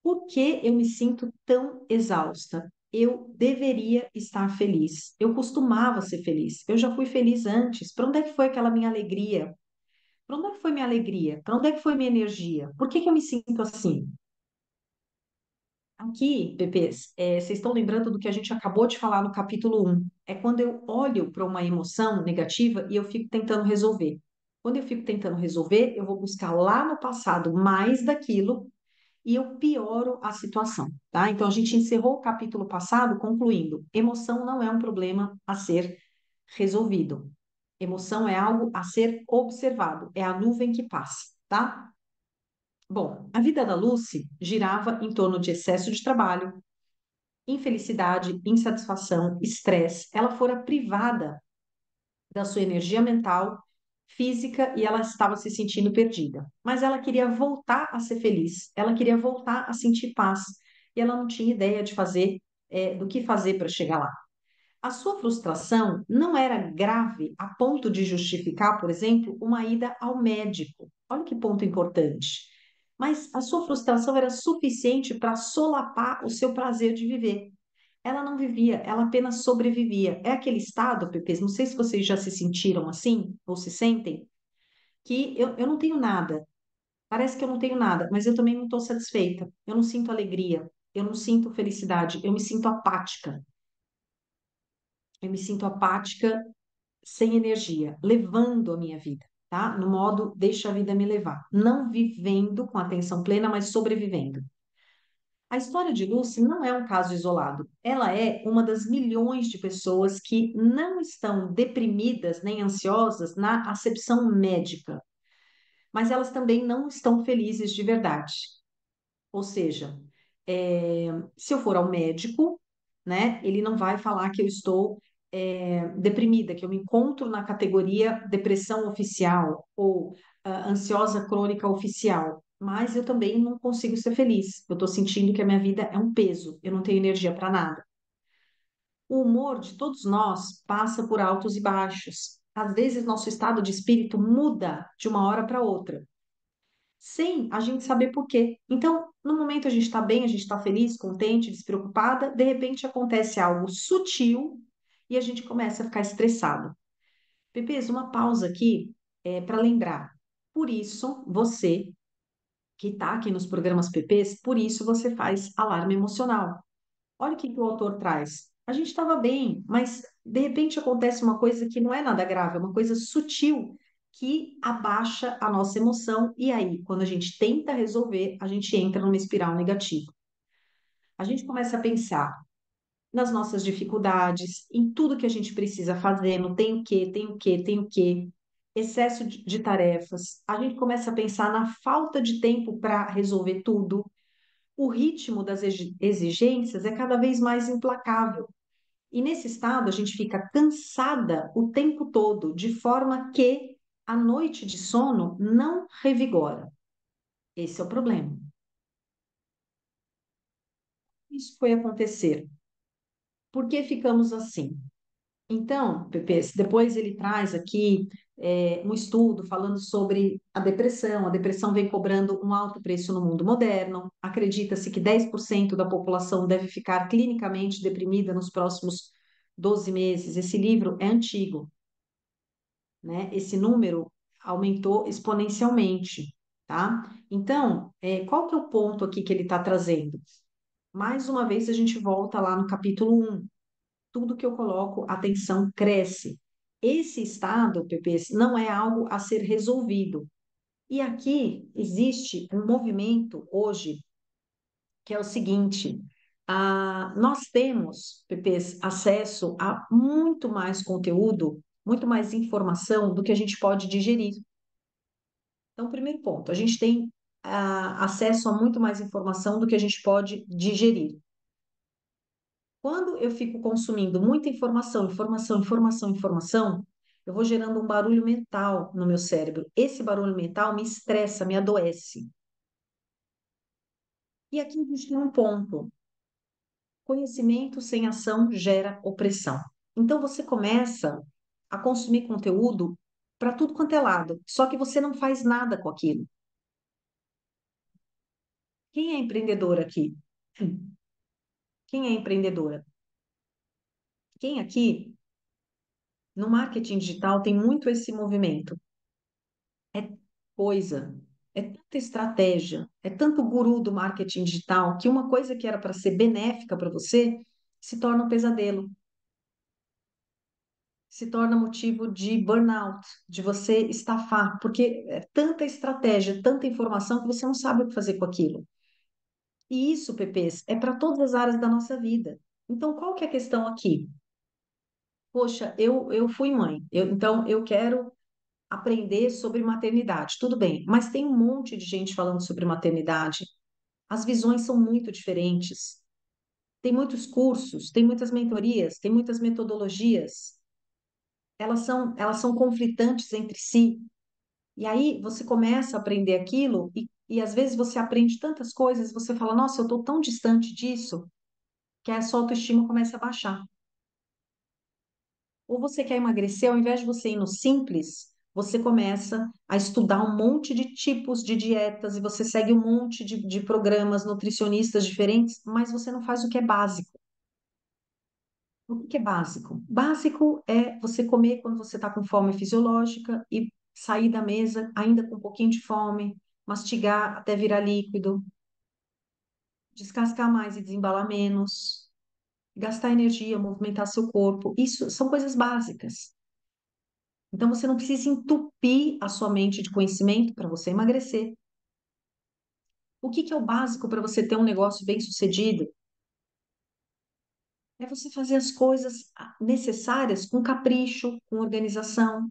Por que eu me sinto tão exausta? Eu deveria estar feliz. Eu costumava ser feliz. Eu já fui feliz antes. Para onde é que foi aquela minha alegria? Para onde é que foi minha alegria? Para onde é que foi minha energia? Por que que eu me sinto assim? Aqui, Pepês, vocês estão lembrando do que a gente acabou de falar no capítulo 1? É quando eu olho para uma emoção negativa e eu fico tentando resolver. Quando eu fico tentando resolver, eu vou buscar lá no passado mais daquilo e eu pioro a situação, tá? Então a gente encerrou o capítulo passado concluindo: emoção não é um problema a ser resolvido. Emoção é algo a ser observado, é a nuvem que passa, tá? Bom, a vida da Lucy girava em torno de excesso de trabalho, infelicidade, insatisfação, estresse. Ela fora privada da sua energia mental, física e ela estava se sentindo perdida. Mas ela queria voltar a ser feliz, ela queria voltar a sentir paz e ela não tinha ideia de fazer, do que fazer para chegar lá. A sua frustração não era grave a ponto de justificar, por exemplo, uma ida ao médico. Olha que ponto importante. Mas a sua frustração era suficiente para solapar o seu prazer de viver. Ela não vivia, ela apenas sobrevivia. É aquele estado, Pepês, não sei se vocês já se sentiram assim, ou se sentem, que eu não tenho nada. Parece que eu não tenho nada, mas eu também não estou satisfeita. Eu não sinto alegria, eu não sinto felicidade, eu me sinto apática. Eu me sinto apática, sem energia, levando a minha vida, tá? No modo deixa a vida me levar. Não vivendo com atenção plena, mas sobrevivendo. A história de Lucy não é um caso isolado. Ela é uma das milhões de pessoas que não estão deprimidas nem ansiosas na acepção médica, mas elas também não estão felizes de verdade. Ou seja, se eu for ao médico, né, ele não vai falar que eu estou deprimida, que eu me encontro na categoria depressão oficial ou ansiosa crônica oficial, mas eu também não consigo ser feliz. Eu estou sentindo que a minha vida é um peso, eu não tenho energia para nada. O humor de todos nós passa por altos e baixos. Às vezes, nosso estado de espírito muda de uma hora para outra sem a gente saber por quê. Então, no momento a gente está bem, a gente está feliz, contente, despreocupada, de repente acontece algo sutil e a gente começa a ficar estressado. Pepês, uma pausa aqui para lembrar. Por isso, você que está aqui nos programas PPs, por isso você faz alarme emocional. Olha o que que o autor traz. A gente estava bem, mas de repente acontece uma coisa que não é nada grave, é uma coisa sutil que abaixa a nossa emoção. E aí, quando a gente tenta resolver, a gente entra numa espiral negativa. A gente começa a pensar nas nossas dificuldades, em tudo que a gente precisa fazer, no tem o quê, tem o quê, tem o quê, excesso de tarefas. A gente começa a pensar na falta de tempo para resolver tudo. O ritmo das exigências é cada vez mais implacável. E nesse estado, a gente fica cansada o tempo todo, de forma que a noite de sono não revigora. Esse é o problema. Isso foi acontecer. Por que ficamos assim? Então, Pepe, depois ele traz aqui um estudo falando sobre a depressão. A depressão vem cobrando um alto preço no mundo moderno. Acredita-se que 10% da população deve ficar clinicamente deprimida nos próximos 12 meses. Esse livro é antigo, né? Esse número aumentou exponencialmente, tá? Então, qual que é o ponto aqui que ele está trazendo? Mais uma vez, a gente volta lá no capítulo 1. Tudo que eu coloco, a tensão cresce. Esse estado, Pepe, não é algo a ser resolvido. E aqui existe um movimento hoje que é o seguinte: nós temos, Pepês, acesso a muito mais conteúdo, muito mais informação do que a gente pode digerir. Então, primeiro ponto, a gente tem acesso a muito mais informação do que a gente pode digerir. Quando eu fico consumindo muita informação, informação, informação, informação, eu vou gerando um barulho mental no meu cérebro. Esse barulho mental me estressa, me adoece. E aqui a gente tem um ponto. Conhecimento sem ação gera opressão. Então você começa a consumir conteúdo para tudo quanto é lado, só que você não faz nada com aquilo. Quem é empreendedor aqui? Quem é empreendedora? Quem aqui no marketing digital tem muito esse movimento? É coisa, é tanta estratégia, é tanto guru do marketing digital que uma coisa que era para ser benéfica para você se torna um pesadelo, se torna motivo de burnout, de você estafar, porque é tanta estratégia, tanta informação que você não sabe o que fazer com aquilo. E isso, Pepês, é para todas as áreas da nossa vida. Então, qual que é a questão aqui? Poxa, eu fui mãe, então eu quero aprender sobre maternidade. Tudo bem, mas tem um monte de gente falando sobre maternidade. As visões são muito diferentes. Tem muitos cursos, tem muitas mentorias, tem muitas metodologias. Elas são conflitantes entre si. E aí você começa a aprender aquilo e às vezes você aprende tantas coisas, você fala, nossa, eu estou tão distante disso, que a sua autoestima começa a baixar. Ou você quer emagrecer, ao invés de você ir no simples, você começa a estudar um monte de tipos de dietas e você segue um monte de programas nutricionistas diferentes, mas você não faz o que é básico. O que que é básico? Básico é você comer quando você está com fome fisiológica e sair da mesa ainda com um pouquinho de fome, mastigar até virar líquido, descascar mais e desembalar menos, gastar energia, movimentar seu corpo. Isso são coisas básicas. Então você não precisa entupir a sua mente de conhecimento para você emagrecer. O que que é o básico para você ter um negócio bem-sucedido? É você fazer as coisas necessárias com capricho, com organização,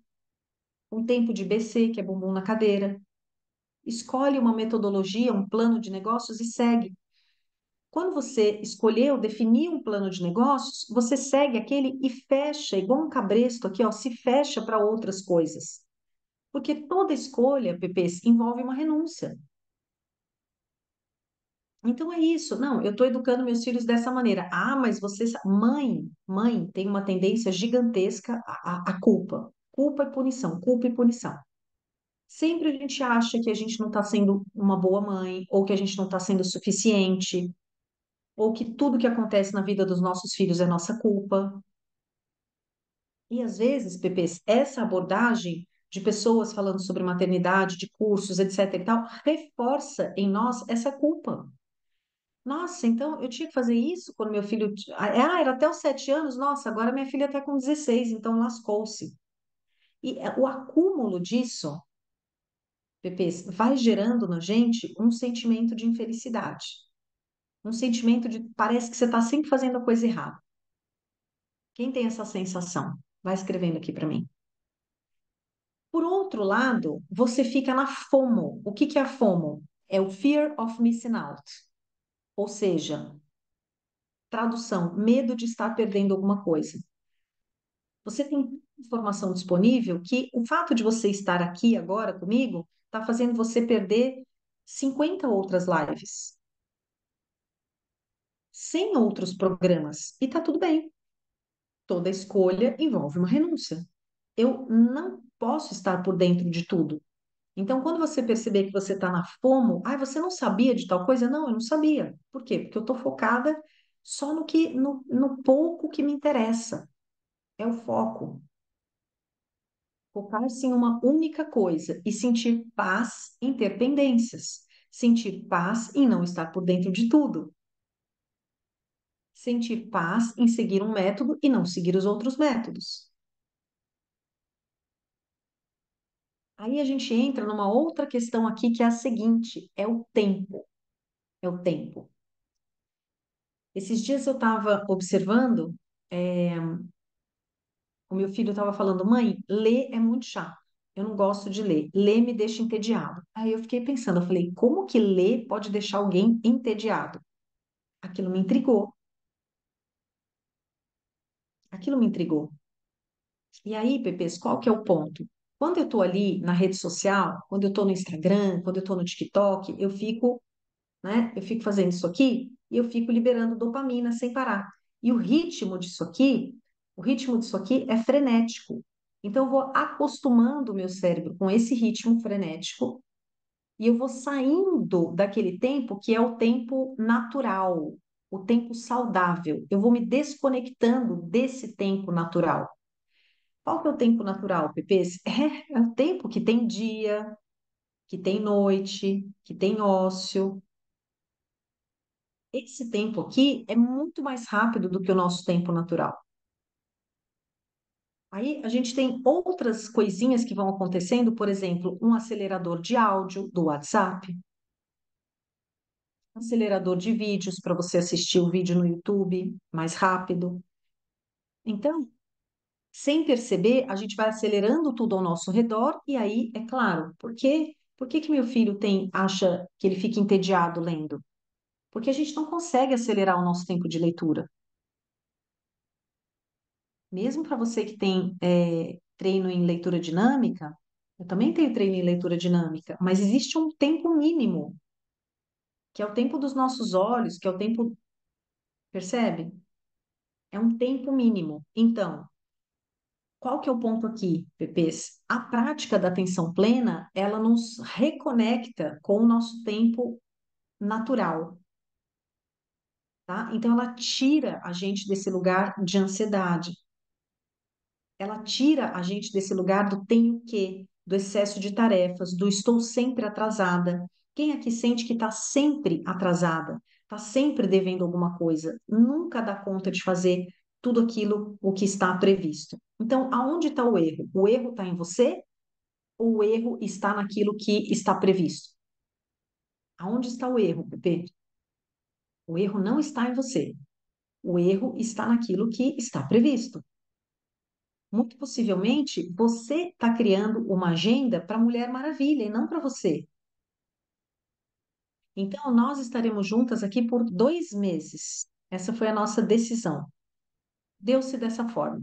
com tempo de BC, que é bumbum na cadeira. Escolhe uma metodologia, um plano de negócios e segue. Quando você escolheu, definir um plano de negócios, você segue aquele e fecha, igual um cabresto aqui, ó, se fecha para outras coisas. Porque toda escolha, Pepês, envolve uma renúncia. Então é isso. Não, eu estou educando meus filhos dessa maneira. Ah, mas você, mãe tem uma tendência gigantesca à culpa. Culpa e punição, culpa e punição. Sempre a gente acha que a gente não está sendo uma boa mãe, ou que a gente não está sendo suficiente, ou que tudo que acontece na vida dos nossos filhos é nossa culpa. E às vezes, Pepe, essa abordagem de pessoas falando sobre maternidade, de cursos, etc. e tal, reforça em nós essa culpa. Nossa, então eu tinha que fazer isso quando meu filho. Era até os 7 anos, nossa, agora minha filha está com 16, então lascou-se. E o acúmulo disso, Pepe, vai gerando na gente um sentimento de infelicidade. Um sentimento de parece que você está sempre fazendo a coisa errada. Quem tem essa sensação? Vai escrevendo aqui para mim. Por outro lado, você fica na FOMO. O que que é a FOMO? É o Fear of Missing Out. Ou seja, tradução, medo de estar perdendo alguma coisa. Você tem informação disponível que o fato de você estar aqui agora comigo está fazendo você perder 50 outras lives, 100 outros programas. E tá tudo bem. Toda escolha envolve uma renúncia. Eu não posso estar por dentro de tudo. Então, quando você perceber que você está na FOMO, você não sabia de tal coisa? Não, eu não sabia. Por quê? Porque eu estou focada só no pouco que me interessa. É o foco. Focar-se em uma única coisa e sentir paz em ter pendências. Sentir paz em não estar por dentro de tudo. Sentir paz em seguir um método e não seguir os outros métodos. Aí a gente entra numa outra questão aqui que é a seguinte: é o tempo. É o tempo. Esses dias eu estava observando, o meu filho estava falando, mãe, ler é muito chato. Eu não gosto de ler. Ler me deixa entediado. Aí eu fiquei pensando, eu falei, como que ler pode deixar alguém entediado? Aquilo me intrigou. Aquilo me intrigou. E aí, Pepes, qual que é o ponto? Quando eu estou ali na rede social, quando eu estou no Instagram, quando eu estou no TikTok, eu fico, né? Eu fico fazendo isso aqui e eu fico liberando dopamina sem parar. E o ritmo disso aqui é frenético. Então eu vou acostumando o meu cérebro com esse ritmo frenético e eu vou saindo daquele tempo que é o tempo natural, o tempo saudável. Eu vou me desconectando desse tempo natural. Qual que é o tempo natural, Pepês? É o tempo que tem dia, que tem noite, que tem ócio. Esse tempo aqui é muito mais rápido do que o nosso tempo natural. Aí a gente tem outras coisinhas que vão acontecendo, por exemplo, um acelerador de áudio do WhatsApp, um acelerador de vídeos para você assistir o vídeo no YouTube mais rápido. Então, sem perceber, a gente vai acelerando tudo ao nosso redor, e aí, é claro, por que que meu filho acha que ele fica entediado lendo? Porque a gente não consegue acelerar o nosso tempo de leitura. Mesmo para você que tem treino em leitura dinâmica, eu também tenho treino em leitura dinâmica, mas existe um tempo mínimo, que é o tempo dos nossos olhos, que é o tempo, percebe? É um tempo mínimo. Então, qual que é o ponto aqui, Pepês? A prática da atenção plena, ela nos reconecta com o nosso tempo natural, tá? Então, ela tira a gente desse lugar de ansiedade, ela tira a gente desse lugar do tenho que, do excesso de tarefas, do estou sempre atrasada. Quem aqui sente que está sempre atrasada, está sempre devendo alguma coisa, nunca dá conta de fazer tudo aquilo o que está previsto. Então, aonde está o erro? O erro está em você ou o erro está naquilo que está previsto? Aonde está o erro, Pepe? O erro não está em você. O erro está naquilo que está previsto. Muito possivelmente, você está criando uma agenda para a Mulher Maravilha e não para você. Então, nós estaremos juntas aqui por 2 meses. Essa foi a nossa decisão. Deu-se dessa forma.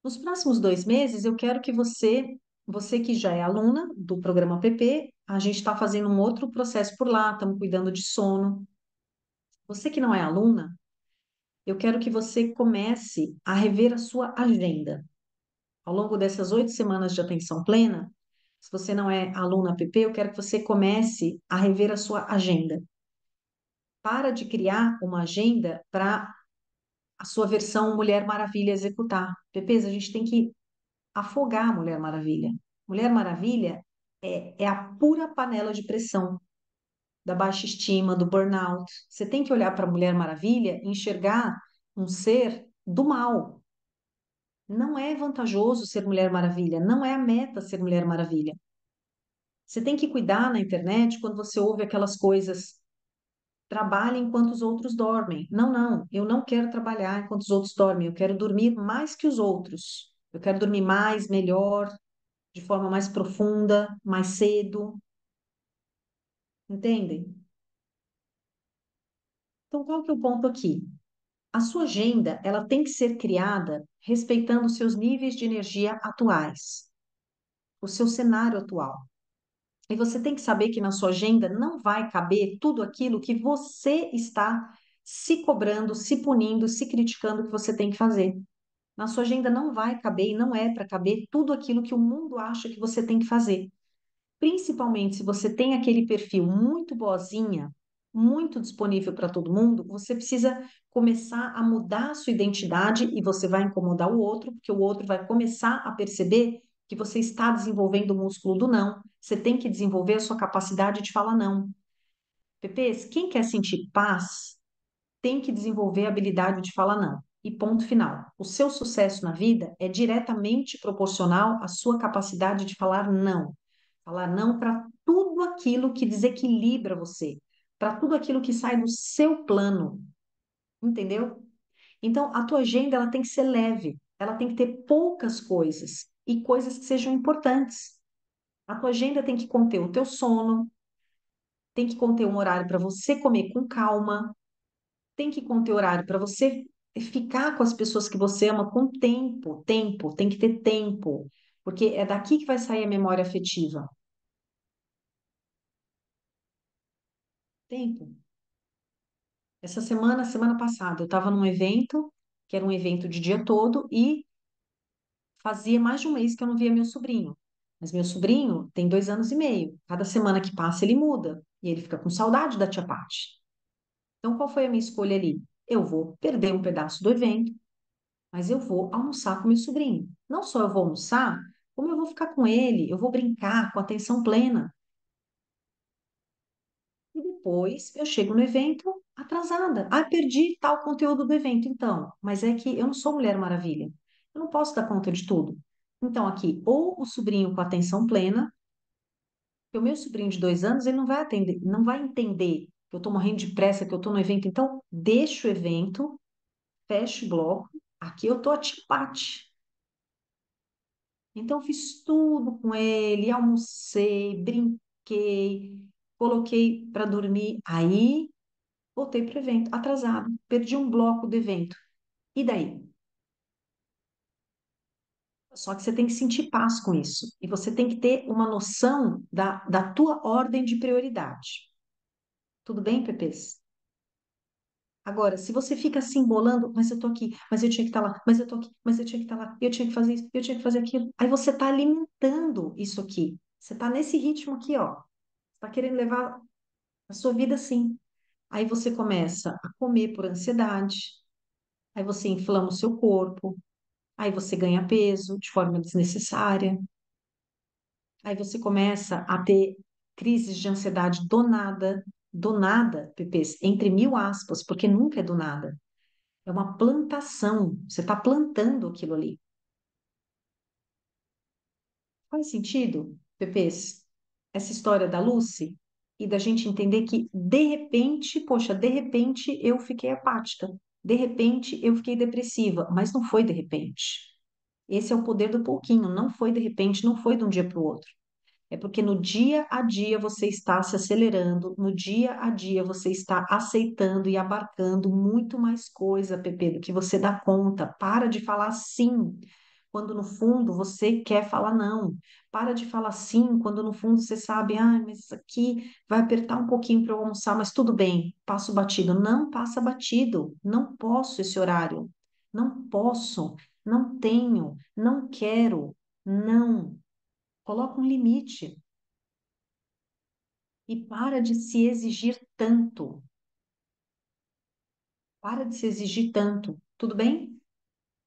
Nos próximos 2 meses, eu quero que você que já é aluna do programa PP, a gente está fazendo um outro processo por lá, estamos cuidando de sono. Você que não é aluna, eu quero que você comece a rever a sua agenda. Ao longo dessas 8 semanas de atenção plena, se você não é aluna PP, eu quero que você comece a rever a sua agenda. Para de criar uma agenda para a sua versão Mulher Maravilha executar. PPs, a gente tem que afogar a Mulher Maravilha. Mulher Maravilha é a pura panela de pressão da baixa estima, do burnout. Você tem que olhar para a Mulher Maravilha e enxergar um ser do mal. Não é vantajoso ser Mulher Maravilha, não é a meta ser Mulher Maravilha. Você tem que cuidar na internet quando você ouve aquelas coisas, trabalhe enquanto os outros dormem. Não, não, eu não quero trabalhar enquanto os outros dormem, eu quero dormir mais que os outros. Eu quero dormir mais, melhor, de forma mais profunda, mais cedo, entendem? Então, qual que é o ponto aqui? A sua agenda, ela tem que ser criada respeitando os seus níveis de energia atuais, o seu cenário atual. E você tem que saber que na sua agenda não vai caber tudo aquilo que você está se cobrando, se punindo, se criticando que você tem que fazer. Na sua agenda não vai caber e não é para caber tudo aquilo que o mundo acha que você tem que fazer. Principalmente se você tem aquele perfil muito boazinha, muito disponível para todo mundo, você precisa começar a mudar a sua identidade e você vai incomodar o outro, porque o outro vai começar a perceber que você está desenvolvendo o músculo do não. Você tem que desenvolver a sua capacidade de falar não. Pepês, quem quer sentir paz tem que desenvolver a habilidade de falar não. E ponto final. O seu sucesso na vida é diretamente proporcional à sua capacidade de falar não. Falar não para tudo aquilo que desequilibra você, para tudo aquilo que sai do seu plano, entendeu? Então, a tua agenda ela tem que ser leve, ela tem que ter poucas coisas e coisas que sejam importantes. A tua agenda tem que conter o teu sono, tem que conter um horário para você comer com calma, tem que conter horário para você ficar com as pessoas que você ama com tempo, tem que ter tempo, porque é daqui que vai sair a memória afetiva. Tempo. Essa semana, semana passada, eu estava num evento, que era um evento de dia todo, e fazia mais de um mês que eu não via meu sobrinho. Mas meu sobrinho tem 2 anos e meio. Cada semana que passa, ele muda. E ele fica com saudade da tia Paty. Então, qual foi a minha escolha ali? Eu vou perder um pedaço do evento, mas eu vou almoçar com meu sobrinho. Não só eu vou almoçar, como eu vou ficar com ele, eu vou brincar com atenção plena. E depois eu chego no evento atrasada. Ah, perdi tal conteúdo do evento, então. Mas é que eu não sou Mulher Maravilha. Eu não posso dar conta de tudo. Então, aqui, ou o sobrinho com atenção plena, que o meu sobrinho de 2 anos, ele não vai atender, não vai entender que eu estou morrendo de pressa, que eu estou no evento. Então, deixa o evento, fecha o bloco. Aqui eu estou a tipate. Então, fiz tudo com ele, almocei, brinquei, coloquei para dormir. Aí voltei para o evento, atrasado, perdi um bloco do evento. E daí? Só que você tem que sentir paz com isso. E você tem que ter uma noção da tua ordem de prioridade. Tudo bem, Pepês? Agora, se você fica se embolando, mas eu tô aqui, mas eu tinha que estar lá, mas eu tô aqui, mas eu tinha que estar lá, eu tinha que fazer isso, eu tinha que fazer aquilo. Aí você está alimentando isso aqui. Você está nesse ritmo aqui, ó. Está querendo levar a sua vida assim. Aí você começa a comer por ansiedade, aí você inflama o seu corpo, aí você ganha peso de forma desnecessária, aí você começa a ter crises de ansiedade do nada, Pepês, entre mil aspas, porque nunca é do nada. É uma plantação, você está plantando aquilo ali. Faz sentido, Pepês? Essa história da Lucy? e da gente entender que, de repente, poxa, de repente eu fiquei apática, de repente eu fiquei depressiva, mas não foi de repente. Esse é o poder do pouquinho, não foi de repente, não foi de um dia para o outro. É porque no dia a dia você está se acelerando, no dia a dia você está aceitando e abarcando muito mais coisa, Pepe, do que você dá conta. Para de falar sim, quando no fundo você quer falar não. Para de falar sim, quando no fundo você sabe, ah, mas isso aqui vai apertar um pouquinho para eu almoçar, mas tudo bem, passo batido. Não passa batido, não posso esse horário, não posso, não tenho, não quero, não. Coloca um limite e para de se exigir tanto. Para de se exigir tanto. Tudo bem?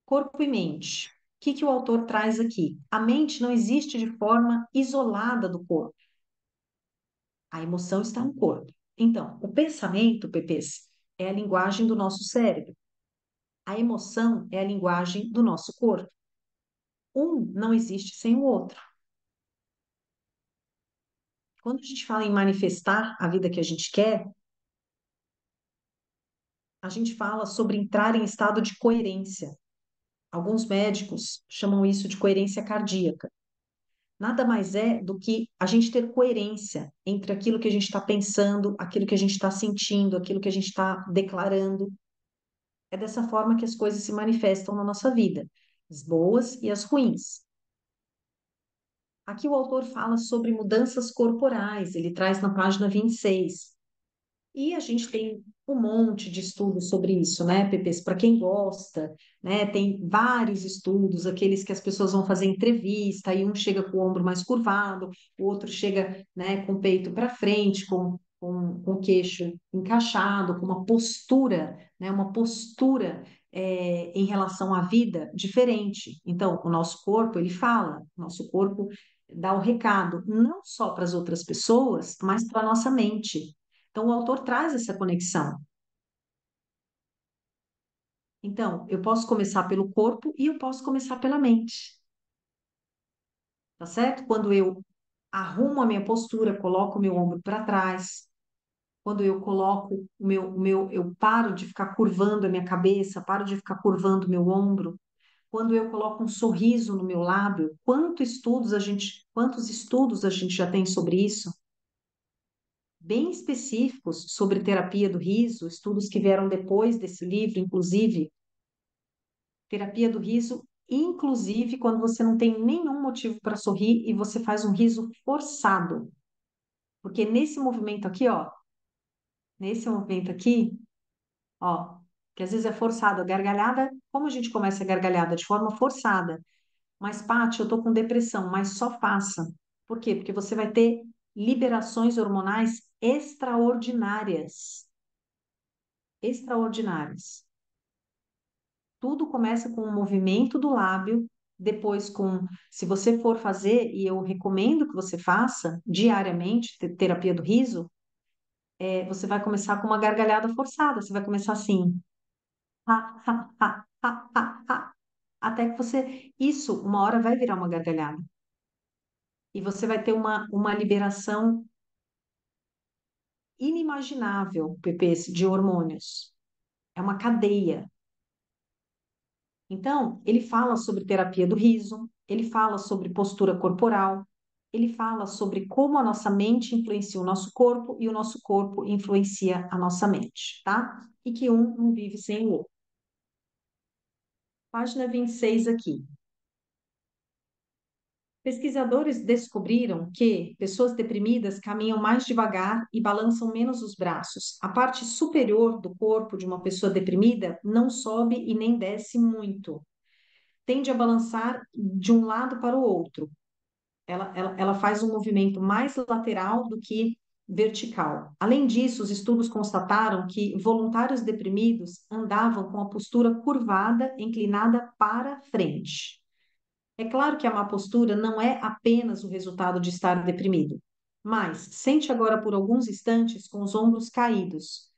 Corpo e mente. O que que o autor traz aqui? A mente não existe de forma isolada do corpo. A emoção está no corpo. Então, o pensamento, Pepês, é a linguagem do nosso cérebro. A emoção é a linguagem do nosso corpo. Um não existe sem o outro. Quando a gente fala em manifestar a vida que a gente quer, a gente fala sobre entrar em estado de coerência. Alguns médicos chamam isso de coerência cardíaca. Nada mais é do que a gente ter coerência entre aquilo que a gente está pensando, aquilo que a gente está sentindo, aquilo que a gente está declarando. É dessa forma que as coisas se manifestam na nossa vida, as boas e as ruins. Aqui o autor fala sobre mudanças corporais, ele traz na página 26. E a gente tem um monte de estudos sobre isso, né, Pepes? Para quem gosta, né? Tem vários estudos, aqueles que as pessoas vão fazer entrevista, e um chega com o ombro mais curvado, o outro chega, né, com o peito para frente, com o queixo encaixado, com uma postura, né, uma postura em relação à vida diferente. Então, o nosso corpo, ele fala, o nosso corpo dá o recado, não só para as outras pessoas, mas para a nossa mente. Então, o autor traz essa conexão. Então, eu posso começar pelo corpo e eu posso começar pela mente, tá certo? Quando eu arrumo a minha postura, coloco o meu ombro para trás, quando eu coloco eu paro de ficar curvando a minha cabeça, paro de ficar curvando o meu ombro, quando eu coloco um sorriso no meu lábio, quantos estudos a gente já tem sobre isso? Bem específicos sobre terapia do riso, estudos que vieram depois desse livro, inclusive. Terapia do riso, inclusive quando você não tem nenhum motivo para sorrir e você faz um riso forçado. Porque nesse movimento aqui, ó, nesse movimento aqui, ó, que às vezes é forçado, a gargalhada, como a gente começa a gargalhada? De forma forçada. Mas, Paty, eu tô com depressão, mas só faça. Por quê? Porque você vai ter liberações hormonais extraordinárias. Extraordinárias. Tudo começa com o movimento do lábio, depois se você for fazer, e eu recomendo que você faça diariamente, terapia do riso, você vai começar com uma gargalhada forçada, você vai começar assim, ha, ha, ha, ha, ha, ha, até que isso, uma hora vai virar uma gargalhada, e você vai ter uma liberação inimaginável, Pepe, de hormônios. É uma cadeia. Então, ele fala sobre terapia do riso, ele fala sobre postura corporal, ele fala sobre como a nossa mente influencia o nosso corpo e o nosso corpo influencia a nossa mente, tá? E que um não vive sem o outro. Página 26 aqui. Pesquisadores descobriram que pessoas deprimidas caminham mais devagar e balançam menos os braços. A parte superior do corpo de uma pessoa deprimida não sobe e nem desce muito, tende a balançar de um lado para o outro. Ela faz um movimento mais lateral do que vertical. Além disso, os estudos constataram que voluntários deprimidos andavam com a postura curvada, inclinada para frente. É claro que a má postura não é apenas o resultado de estar deprimido, mas sente agora por alguns instantes com os ombros caídos,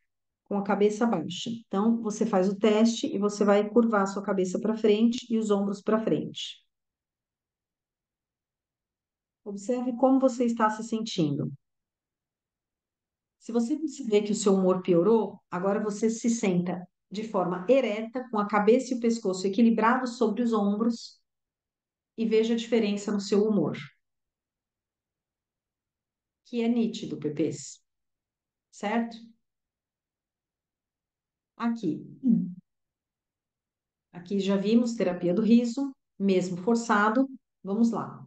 com a cabeça baixa. Então, você faz o teste e você vai curvar a sua cabeça para frente e os ombros para frente. Observe como você está se sentindo. Se você vê que o seu humor piorou, agora você se senta de forma ereta, com a cabeça e o pescoço equilibrados sobre os ombros e veja a diferença no seu humor, que é nítido, Pepês, certo? Aqui. Aqui já vimos terapia do riso, mesmo forçado. Vamos lá.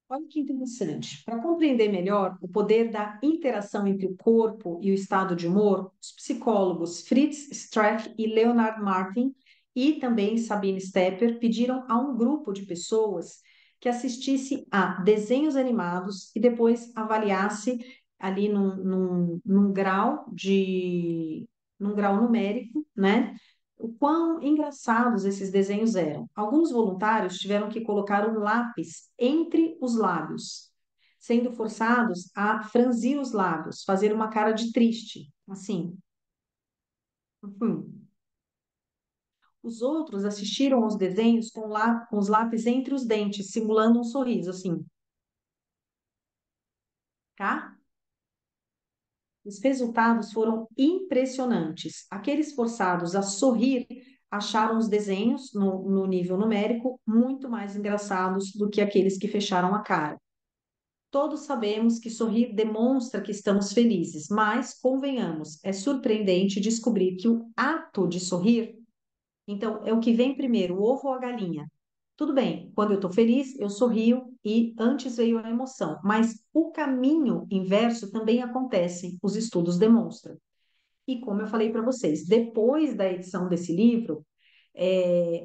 Olha que interessante. Para compreender melhor o poder da interação entre o corpo e o estado de humor, os psicólogos Fritz Strack e Leonard Martin e também Sabine Stepper pediram a um grupo de pessoas que assistisse a desenhos animados e depois avaliasse ali num grau numérico, né? O quão engraçados esses desenhos eram. Alguns voluntários tiveram que colocar um lápis entre os lábios, sendo forçados a franzir os lábios, fazer uma cara de triste, assim. Os outros assistiram aos desenhos com os lápis entre os dentes, simulando um sorriso, assim, tá? Os resultados foram impressionantes. Aqueles forçados a sorrir acharam os desenhos, no nível numérico, muito mais engraçados do que aqueles que fecharam a cara. Todos sabemos que sorrir demonstra que estamos felizes, mas, convenhamos, é surpreendente descobrir que o ato de sorrir, então, é o que vem primeiro, o ovo ou a galinha? Tudo bem, quando eu estou feliz, eu sorrio e antes veio a emoção, mas o caminho inverso também acontece, os estudos demonstram. E como eu falei para vocês, depois da edição desse livro,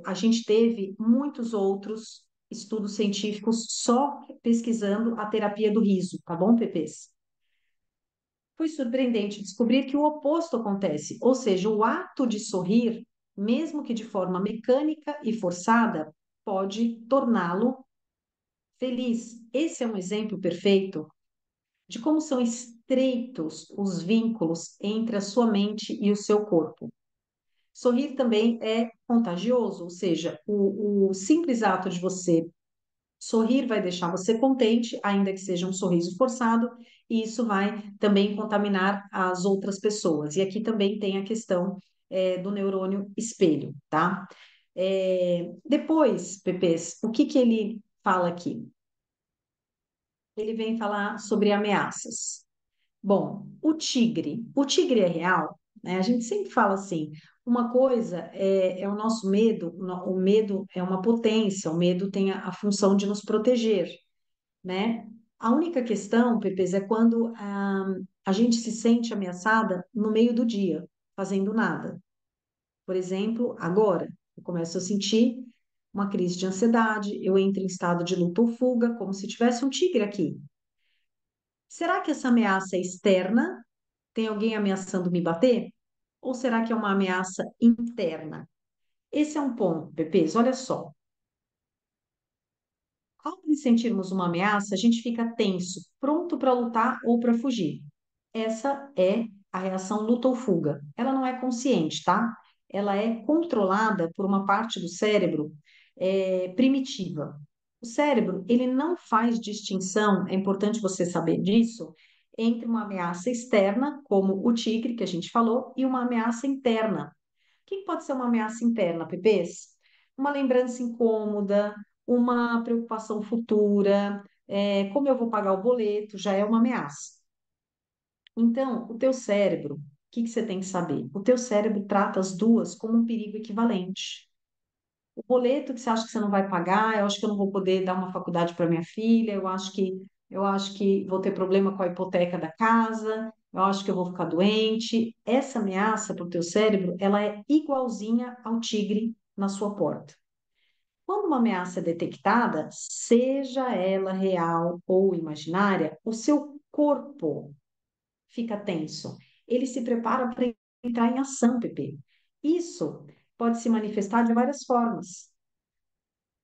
a gente teve muitos outros estudos científicos só pesquisando a terapia do riso, tá bom, Pepês? Foi surpreendente descobrir que o oposto acontece, ou seja, o ato de sorrir, mesmo que de forma mecânica e forçada, pode torná-lo feliz. Esse é um exemplo perfeito de como são estreitos os vínculos entre a sua mente e o seu corpo. Sorrir também é contagioso, ou seja, o simples ato de você sorrir vai deixar você contente, ainda que seja um sorriso forçado, e isso vai também contaminar as outras pessoas. E aqui também tem a questão do neurônio espelho, tá? Depois, Pepês, o que que ele fala aqui? Ele vem falar sobre ameaças. Bom, o tigre é real, né? A gente sempre fala assim, uma coisa é o nosso medo, o medo é uma potência, o medo tem a função de nos proteger, né? A única questão, Pepes, é quando a gente se sente ameaçada no meio do dia, fazendo nada. Por exemplo, agora, eu começo a sentir uma crise de ansiedade, eu entro em estado de luta ou fuga, como se tivesse um tigre aqui. Será que essa ameaça é externa? Tem alguém ameaçando me bater? Ou será que é uma ameaça interna? Esse é um ponto, Pepes, olha só. Ao sentirmos uma ameaça, a gente fica tenso, pronto para lutar ou para fugir. Essa é a reação luta ou fuga. Ela não é consciente, tá? Ela é controlada por uma parte do cérebro primitiva. O cérebro, ele não faz distinção, é importante você saber disso, entre uma ameaça externa, como o tigre que a gente falou, e uma ameaça interna. O que pode ser uma ameaça interna, Pepês? Uma lembrança incômoda, uma preocupação futura, como eu vou pagar o boleto, já é uma ameaça. Então, o teu cérebro, o que que você tem que saber? O teu cérebro trata as duas como um perigo equivalente. O boleto que você acha que você não vai pagar, eu acho que eu não vou poder dar uma faculdade para minha filha, eu acho que vou ter problema com a hipoteca da casa, eu acho que eu vou ficar doente. Essa ameaça para o teu cérebro, ela é igualzinha ao tigre na sua porta. Quando uma ameaça é detectada, seja ela real ou imaginária, o seu corpo fica tenso. Ele se prepara para entrar em ação, Pepe. Isso pode se manifestar de várias formas.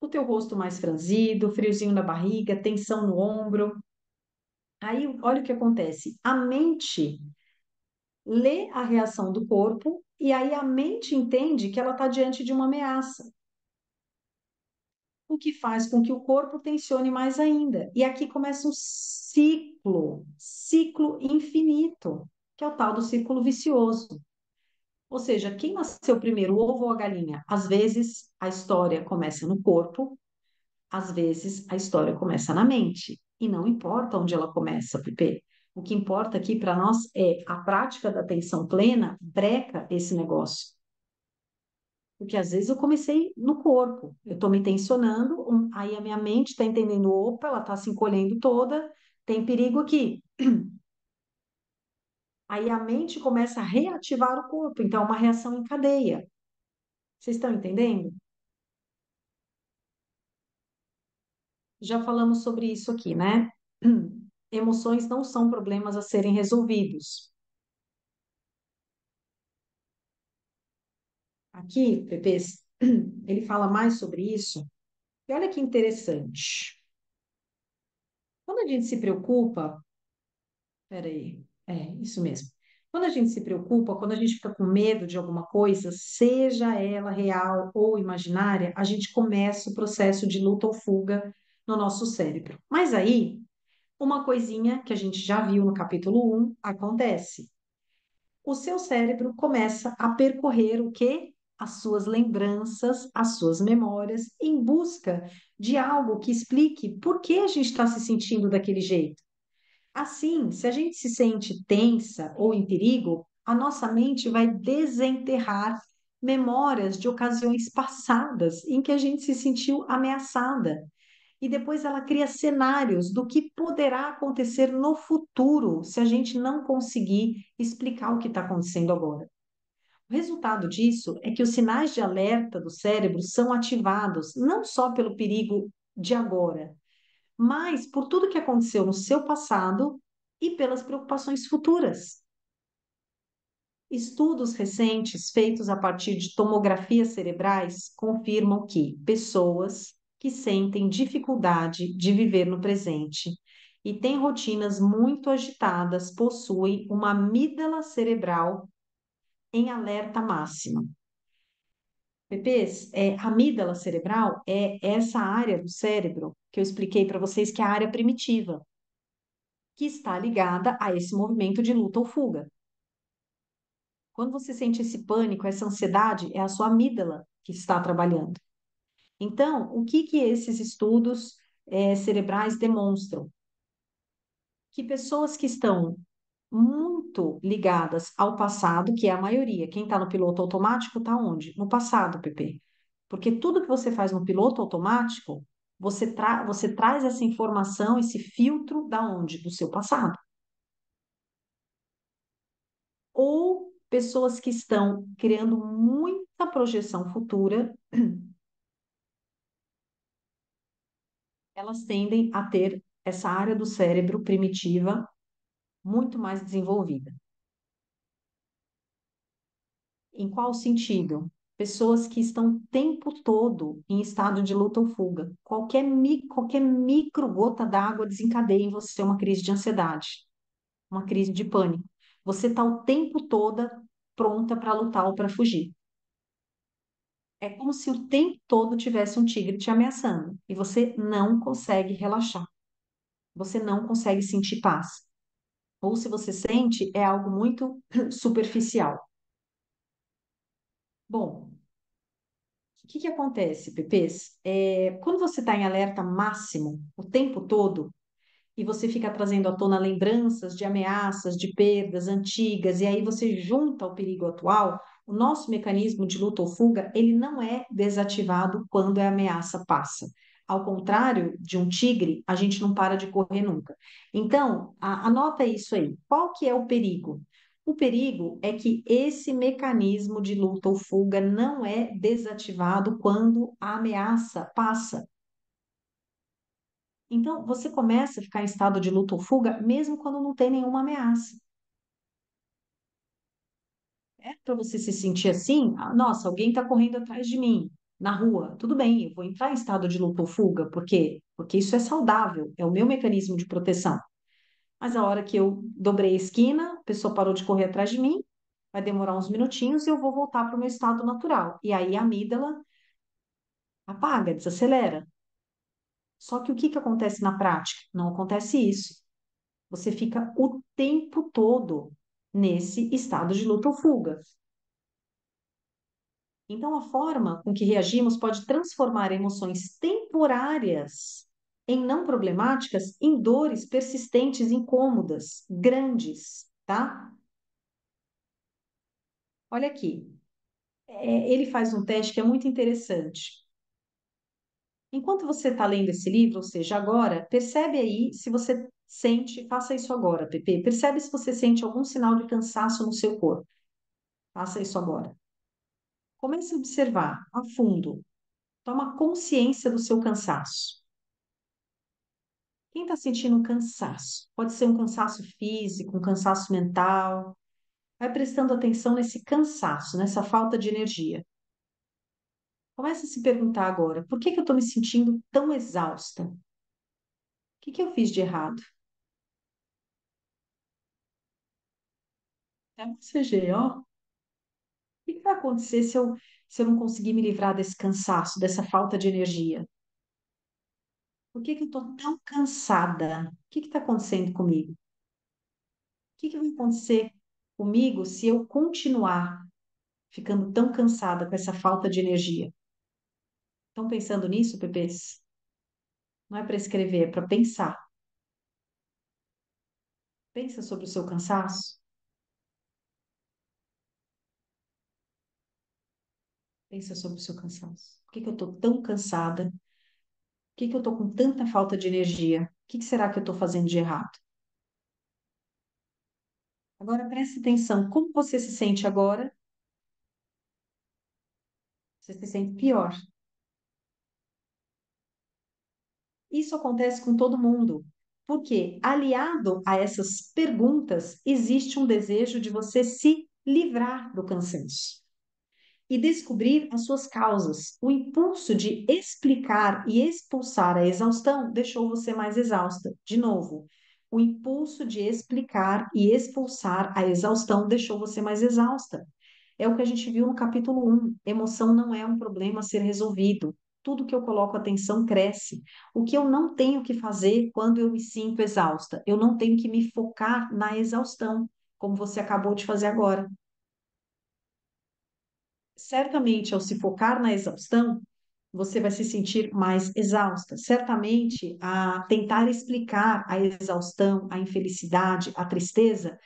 O teu rosto mais franzido, friozinho na barriga, tensão no ombro. Aí, olha o que acontece. A mente lê a reação do corpo e aí a mente entende que ela está diante de uma ameaça. o que faz com que o corpo tensione mais ainda. E aqui começa um ciclo infinito, que é o tal do círculo vicioso. Ou seja, quem nasceu primeiro, o ovo ou a galinha? Às vezes a história começa no corpo, às vezes a história começa na mente. E não importa onde ela começa, Pepe. O que importa aqui para nós é a prática da atenção plena breca esse negócio. Porque às vezes eu comecei no corpo, eu estou me tensionando, aí a minha mente está entendendo, opa, ela está se encolhendo toda, tem perigo aqui. Aí a mente começa a reativar o corpo, então é uma reação em cadeia. Vocês estão entendendo? Já falamos sobre isso aqui, né? Emoções não são problemas a serem resolvidos. Aqui, Pepe, ele fala mais sobre isso. E olha que interessante. Quando a gente se preocupa, peraí, isso mesmo. Quando a gente se preocupa, quando a gente fica com medo de alguma coisa, seja ela real ou imaginária, a gente começa o processo de luta ou fuga no nosso cérebro. Mas aí, uma coisinha que a gente já viu no capítulo um acontece. O seu cérebro começa a percorrer o quê? As suas lembranças, as suas memórias, em busca de algo que explique por que a gente está se sentindo daquele jeito. Assim, se a gente se sente tensa ou em perigo, a nossa mente vai desenterrar memórias de ocasiões passadas em que a gente se sentiu ameaçada. E depois ela cria cenários do que poderá acontecer no futuro se a gente não conseguir explicar o que está acontecendo agora. O resultado disso é que os sinais de alerta do cérebro são ativados não só pelo perigo de agora, mas por tudo que aconteceu no seu passado e pelas preocupações futuras. Estudos recentes feitos a partir de tomografias cerebrais confirmam que pessoas que sentem dificuldade de viver no presente e têm rotinas muito agitadas possuem uma amígdala cerebral em alerta máximo. Pepês, a amígdala cerebral é essa área do cérebro que eu expliquei para vocês que é a área primitiva, que está ligada a esse movimento de luta ou fuga. Quando você sente esse pânico, essa ansiedade, é a sua amígdala que está trabalhando. Então, o que que esses estudos cerebrais demonstram? Que pessoas que estão muito ligadas ao passado, que é a maioria, quem está no piloto automático está onde? No passado, Pepe. Porque tudo que você faz no piloto automático, você traz essa informação, esse filtro da onde? Do seu passado. Ou pessoas que estão criando muita projeção futura, elas tendem a ter essa área do cérebro primitiva muito mais desenvolvida. Em qual sentido? Pessoas que estão o tempo todo em estado de luta ou fuga. Qualquer micro gota d'água desencadeia em você uma crise de ansiedade, uma crise de pânico. Você está o tempo todo pronta para lutar ou para fugir. É como se o tempo todo tivesse um tigre te ameaçando e você não consegue relaxar. Você não consegue sentir paz. Ou se você sente, é algo muito superficial. Bom, o que que acontece, Pepês? Quando você está em alerta máximo o tempo todo, e você fica trazendo à tona lembranças de ameaças, de perdas antigas, e aí você junta o perigo atual, o nosso mecanismo de luta ou fuga, ele não é desativado quando a ameaça passa. Ao contrário de um tigre, a gente não para de correr nunca. Então, anota isso aí. Qual que é o perigo? O perigo é que esse mecanismo de luta ou fuga não é desativado quando a ameaça passa. Então, você começa a ficar em estado de luta ou fuga, mesmo quando não tem nenhuma ameaça. É para você se sentir assim, nossa, alguém está correndo atrás de mim na rua. Tudo bem, eu vou entrar em estado de luta ou fuga, por quê? Porque isso é saudável, é o meu mecanismo de proteção. Mas a hora que eu dobrei a esquina, a pessoa parou de correr atrás de mim, vai demorar uns minutinhos e eu vou voltar para o meu estado natural. E aí a amígdala apaga, desacelera. Só que o que que acontece na prática? Não acontece isso. Você fica o tempo todo nesse estado de luta ou fuga. Então, a forma com que reagimos pode transformar emoções temporárias em não problemáticas em dores persistentes, incômodas, grandes, tá? Olha aqui, ele faz um teste que é muito interessante. Enquanto você está lendo esse livro, ou seja, agora, percebe aí se você sente, faça isso agora, Pepe. Percebe se você sente algum sinal de cansaço no seu corpo. Faça isso agora. Comece a observar a fundo. Toma consciência do seu cansaço. Quem está sentindo um cansaço? Pode ser um cansaço físico, um cansaço mental. Vai prestando atenção nesse cansaço, nessa falta de energia. Comece a se perguntar agora: por que que eu estou me sentindo tão exausta? O que que eu fiz de errado? É um CG, ó. O que que vai acontecer se eu não conseguir me livrar desse cansaço, dessa falta de energia? Por que que eu estou tão cansada? O que está acontecendo comigo? O que que vai acontecer comigo se eu continuar ficando tão cansada com essa falta de energia? Estão pensando nisso, bebês? Não é para escrever, é para pensar. Pensa sobre o seu cansaço. Pensa sobre o seu cansaço. Por que que eu estou tão cansada? Por que que eu estou com tanta falta de energia? O que que será que eu estou fazendo de errado? Agora preste atenção. Como você se sente agora? Você se sente pior. Isso acontece com todo mundo. Porque, aliado a essas perguntas, existe um desejo de você se livrar do cansaço e descobrir as suas causas. O impulso de explicar e expulsar a exaustão deixou você mais exausta. De novo, o impulso de explicar e expulsar a exaustão deixou você mais exausta. É o que a gente viu no capítulo 1. Emoção não é um problema a ser resolvido. Tudo que eu coloco atenção cresce. O que eu não tenho que fazer quando eu me sinto exausta? Eu não tenho que me focar na exaustão, como você acabou de fazer agora. Certamente, ao se focar na exaustão, você vai se sentir mais exausta. Certamente, a tentar explicar a exaustão, a infelicidade, a tristeza,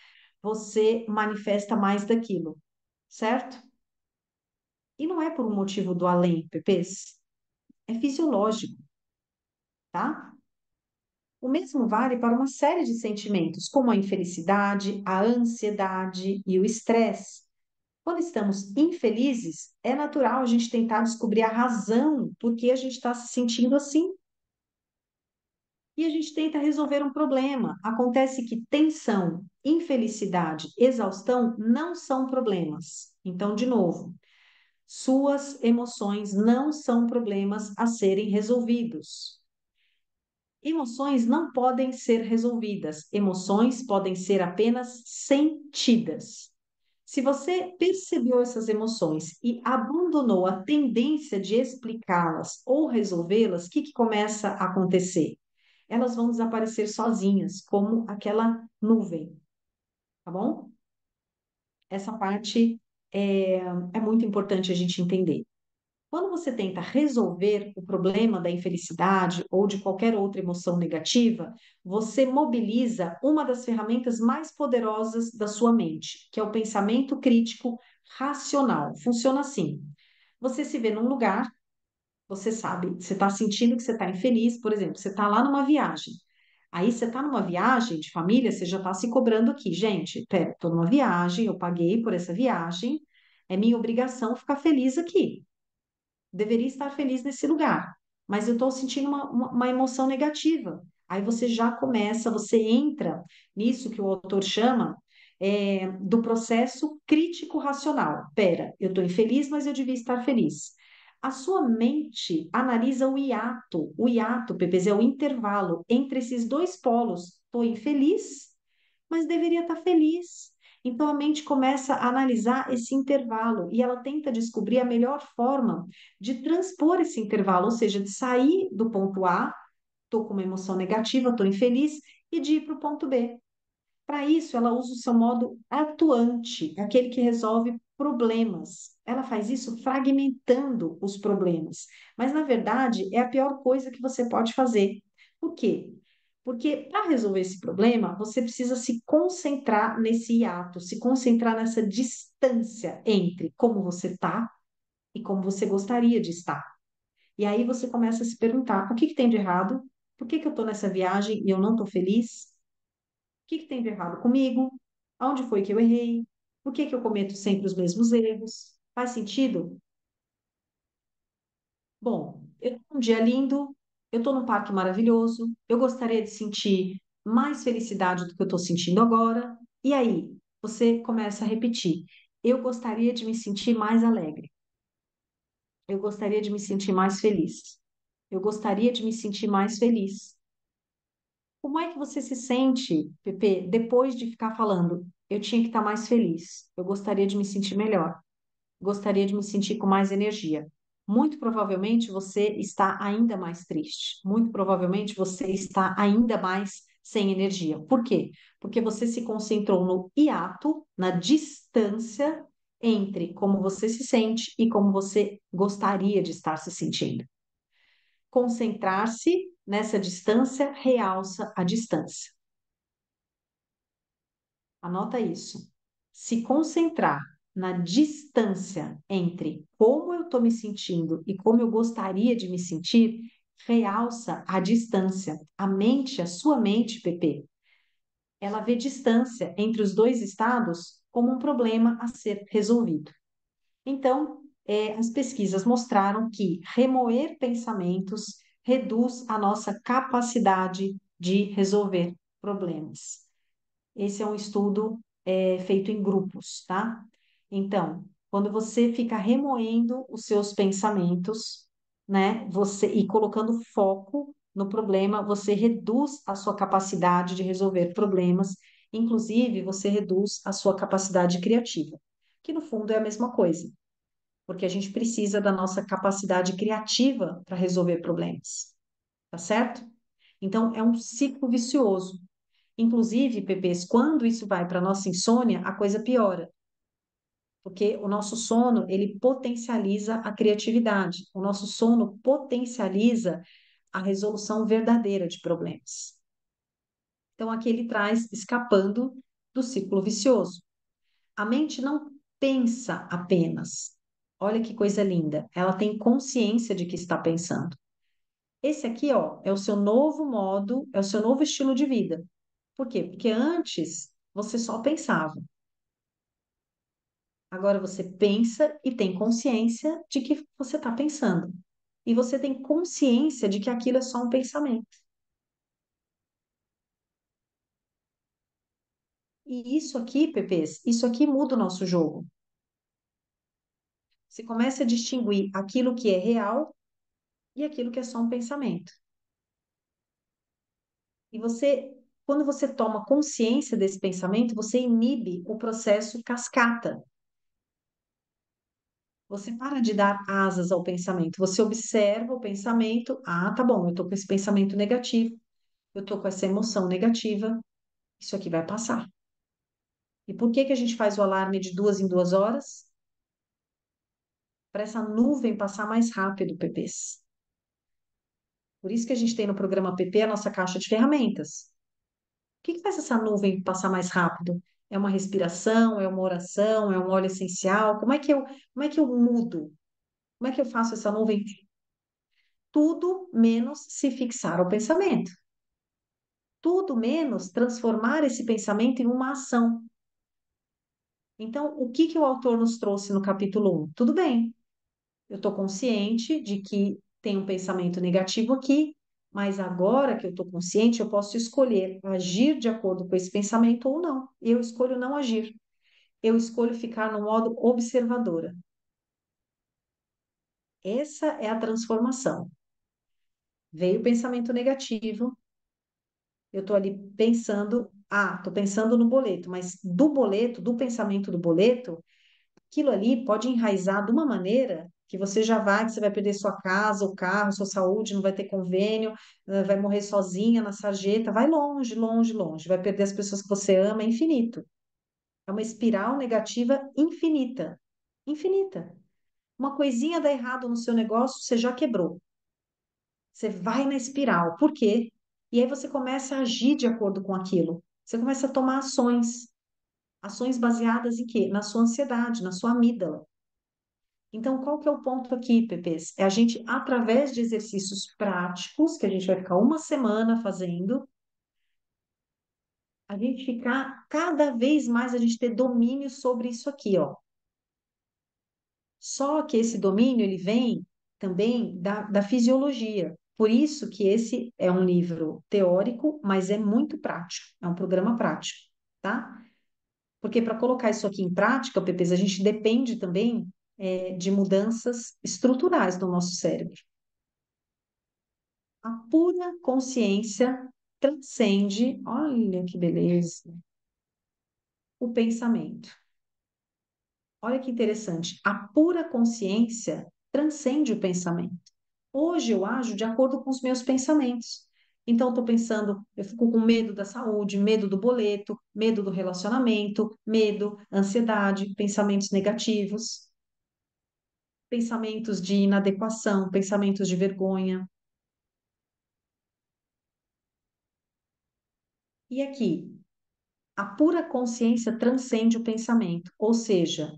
você manifesta mais daquilo, certo? E não é por um motivo do além, Pepês. É fisiológico, tá? O mesmo vale para uma série de sentimentos, como a infelicidade, a ansiedade e o estresse. Quando estamos infelizes, é natural a gente tentar descobrir a razão por que a gente está se sentindo assim. E a gente tenta resolver um problema. Acontece que tensão, infelicidade, exaustão não são problemas. Então, de novo, suas emoções não são problemas a serem resolvidos. Emoções não podem ser resolvidas, emoções podem ser apenas sentidas. Se você percebeu essas emoções e abandonou a tendência de explicá-las ou resolvê-las, o que que começa a acontecer? Elas vão desaparecer sozinhas, como aquela nuvem, tá bom? Essa parte é muito importante a gente entender. Quando você tenta resolver o problema da infelicidade ou de qualquer outra emoção negativa, você mobiliza uma das ferramentas mais poderosas da sua mente, que é o pensamento crítico racional. Funciona assim: você se vê num lugar, você sabe, você está sentindo que você está infeliz, por exemplo, você está lá numa viagem. Aí você está numa viagem de família, você já está se cobrando aqui. Gente, pera, estou numa viagem, eu paguei por essa viagem, é minha obrigação ficar feliz aqui, deveria estar feliz nesse lugar, mas eu estou sentindo uma emoção negativa. Aí você já começa, você entra nisso que o autor chama do processo crítico racional. Pera, eu estou infeliz, mas eu devia estar feliz. A sua mente analisa o hiato, PPZ, é o intervalo entre esses dois polos. Estou infeliz, mas deveria estar feliz. Então a mente começa a analisar esse intervalo e ela tenta descobrir a melhor forma de transpor esse intervalo, ou seja, de sair do ponto A estou com uma emoção negativa, estou infeliz, e de ir para o ponto B. Para isso, ela usa o seu modo atuante, aquele que resolve problemas. Ela faz isso fragmentando os problemas. Mas, na verdade, é a pior coisa que você pode fazer. Por quê? Porque para resolver esse problema, você precisa se concentrar nesse hiato, se concentrar nessa distância entre como você está e como você gostaria de estar. E aí você começa a se perguntar: o que que tem de errado? Por que que eu estou nessa viagem e eu não estou feliz? O que que tem de errado comigo? Aonde foi que eu errei? Por que que eu cometo sempre os mesmos erros? Faz sentido? Bom, eu tô num dia lindo, eu estou num parque maravilhoso, eu gostaria de sentir mais felicidade do que eu estou sentindo agora. E aí, você começa a repetir: eu gostaria de me sentir mais alegre, eu gostaria de me sentir mais feliz, eu gostaria de me sentir mais feliz. Como é que você se sente, Pepe, depois de ficar falando? Eu tinha que estar mais feliz, eu gostaria de me sentir melhor, gostaria de me sentir com mais energia. Muito provavelmente você está ainda mais triste, muito provavelmente você está ainda mais sem energia. Por quê? Porque você se concentrou no hiato, na distância entre como você se sente e como você gostaria de estar se sentindo. Concentrar-se nessa distância realça a distância. Anota isso. Se concentrar na distância entre como eu estou me sentindo e como eu gostaria de me sentir, realça a distância. A mente, a sua mente, Pepe, ela vê distância entre os dois estados como um problema a ser resolvido. Então, as pesquisas mostraram que remoer pensamentos reduz a nossa capacidade de resolver problemas. Esse é um estudo feito em grupos, tá? Então, quando você fica remoendo os seus pensamentos, né, você e colocando foco no problema, você reduz a sua capacidade de resolver problemas, inclusive você reduz a sua capacidade criativa, que no fundo é a mesma coisa, porque a gente precisa da nossa capacidade criativa para resolver problemas, tá certo? Então, é um ciclo vicioso. Inclusive, Pepês, quando isso vai para a nossa insônia, a coisa piora, porque o nosso sono, ele potencializa a criatividade, o nosso sono potencializa a resolução verdadeira de problemas. Então, aqui ele traz escapando do ciclo vicioso. A mente não pensa apenas. Olha que coisa linda, ela tem consciência de que está pensando. Esse aqui, ó, é o seu novo modo, é o seu novo estilo de vida. Por quê? Porque antes você só pensava. Agora você pensa e tem consciência de que você está pensando. E você tem consciência de que aquilo é só um pensamento. E isso aqui, Pepês, isso aqui muda o nosso jogo. Você começa a distinguir aquilo que é real e aquilo que é só um pensamento. E você, quando você toma consciência desse pensamento, você inibe o processo cascata. Você para de dar asas ao pensamento. Você observa o pensamento. Ah, tá bom, eu tô com esse pensamento negativo. Eu tô com essa emoção negativa. Isso aqui vai passar. E por que que a gente faz o alarme de 2 em 2 horas? Para essa nuvem passar mais rápido, PPs. Por isso que a gente tem no programa PP a nossa caixa de ferramentas. O que que faz essa nuvem passar mais rápido? É uma respiração? É uma oração? É um óleo essencial? Como é que eu mudo? Como é que eu faço essa nuvem? Tudo menos se fixar ao pensamento. Tudo menos transformar esse pensamento em uma ação. Então, o que que o autor nos trouxe no capítulo 1? Tudo bem, eu estou consciente de que tem um pensamento negativo aqui, mas agora que eu estou consciente, eu posso escolher agir de acordo com esse pensamento ou não. Eu escolho não agir. Eu escolho ficar no modo observadora. Essa é a transformação. Veio o pensamento negativo, eu estou ali pensando, estou pensando no boleto, mas do boleto, do pensamento do boleto, aquilo ali pode enraizar de uma maneira que você já vai, que você vai perder sua casa, o carro, sua saúde, não vai ter convênio, vai morrer sozinha na sarjeta, vai longe, longe, longe, vai perder as pessoas que você ama, é infinito. É uma espiral negativa infinita, infinita. Uma coisinha dá errado no seu negócio, você já quebrou. Você vai na espiral. Por quê? E aí você começa a agir de acordo com aquilo. Você começa a tomar ações. Ações baseadas em quê? Na sua ansiedade, na sua amígdala. Então, qual que é o ponto aqui, Pepês? É a gente, através de exercícios práticos, que a gente vai ficar uma semana fazendo, a gente ficar cada vez mais, a gente ter domínio sobre isso aqui, ó. Só que esse domínio, ele vem também da fisiologia. Por isso que esse é um livro teórico, mas é muito prático. É um programa prático, tá? Porque para colocar isso aqui em prática, Pepes, a gente depende também de mudanças estruturais no nosso cérebro. A pura consciência transcende, olha que beleza, o pensamento. Olha que interessante. A pura consciência transcende o pensamento. Hoje eu ajo de acordo com os meus pensamentos. Então, estou pensando, eu fico com medo da saúde, medo do boleto, medo do relacionamento, medo, ansiedade, pensamentos negativos, pensamentos de inadequação, pensamentos de vergonha. E aqui, a pura consciência transcende o pensamento, ou seja,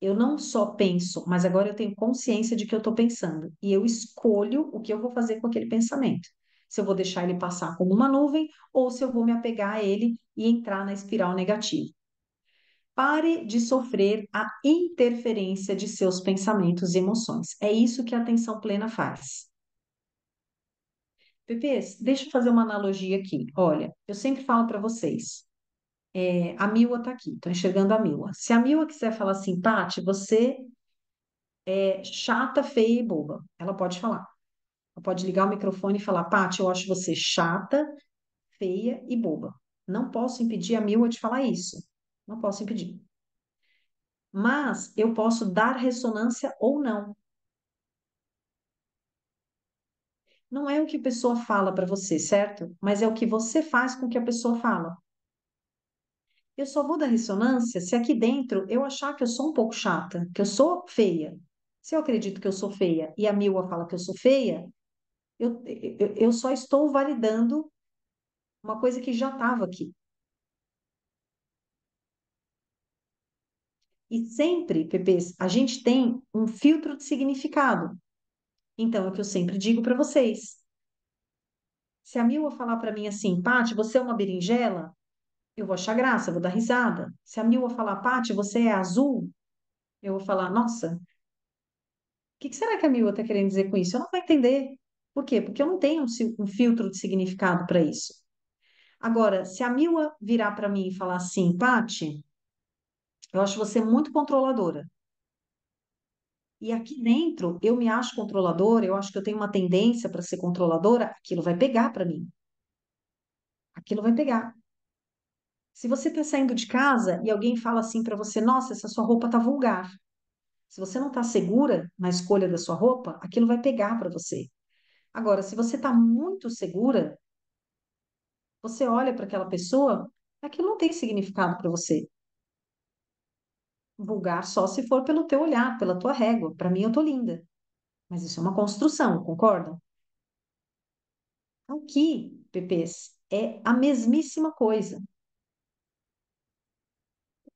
eu não só penso, mas agora eu tenho consciência de que eu estou pensando e eu escolho o que eu vou fazer com aquele pensamento. Se eu vou deixar ele passar como uma nuvem ou se eu vou me apegar a ele e entrar na espiral negativa. Pare de sofrer a interferência de seus pensamentos e emoções. É isso que a atenção plena faz. Pepês, deixa eu fazer uma analogia aqui. Olha, eu sempre falo para vocês, a Mila está aqui, estou enxergando a Mila. Se a Mila quiser falar assim, Paty, você é chata, feia e boba, ela pode falar. Ela pode ligar o microfone e falar, Paty, eu acho você chata, feia e boba. Não posso impedir a Mila de falar isso. Não posso impedir. Mas eu posso dar ressonância ou não. Não é o que a pessoa fala para você, certo? Mas é o que você faz com que a pessoa fala. Eu só vou dar ressonância se aqui dentro eu achar que eu sou um pouco chata, que eu sou feia. Se eu acredito que eu sou feia e a Milwa fala que eu sou feia, eu só estou validando uma coisa que já estava aqui. E sempre, Pepês, a gente tem um filtro de significado. Então, é o que eu sempre digo para vocês. Se a Milwa falar para mim assim, Paty, você é uma berinjela, eu vou achar graça, eu vou dar risada. Se a Milwa falar, Paty, você é azul, eu vou falar, nossa, o que será que a Milwa está querendo dizer com isso? Eu não vou entender. Por quê? Porque eu não tenho um filtro de significado para isso. Agora, se a Milwa virar para mim e falar assim, Paty, eu acho você muito controladora. E aqui dentro eu me acho controladora, eu acho que eu tenho uma tendência para ser controladora, aquilo vai pegar para mim. Aquilo vai pegar. Se você está saindo de casa e alguém fala assim para você, nossa, essa sua roupa tá vulgar. Se você não está segura na escolha da sua roupa, aquilo vai pegar para você. Agora, se você está muito segura, você olha para aquela pessoa, aquilo não tem significado para você. Vulgar só se for pelo teu olhar, pela tua régua. Para mim, eu tô linda. Mas isso é uma construção, concordam? Aqui, Pepês, é a mesmíssima coisa.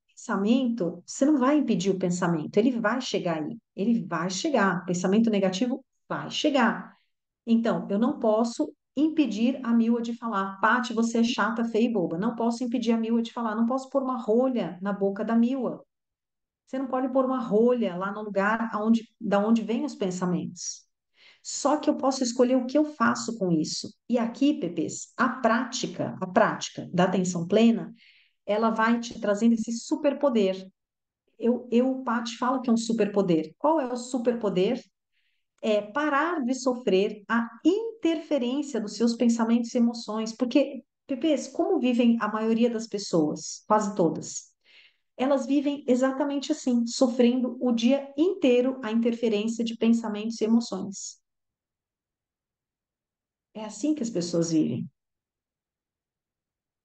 Pensamento, você não vai impedir o pensamento, ele vai chegar aí, ele vai chegar. Pensamento negativo vai chegar. Então, eu não posso impedir a Milwa de falar, Paty, você é chata, feia e boba. Não posso impedir a Milwa de falar, não posso pôr uma rolha na boca da Milwa. Você não pode pôr uma rolha lá no lugar da onde vêm os pensamentos. Só que eu posso escolher o que eu faço com isso. E aqui, Pepês, a prática da atenção plena, ela vai te trazendo esse superpoder. Paty, falo que é um superpoder. Qual é o superpoder? É parar de sofrer a interferência dos seus pensamentos e emoções. Porque, Pepês, como vivem a maioria das pessoas? Quase todas. elas vivem exatamente assim, sofrendo o dia inteiro a interferência de pensamentos e emoções. É assim que as pessoas vivem.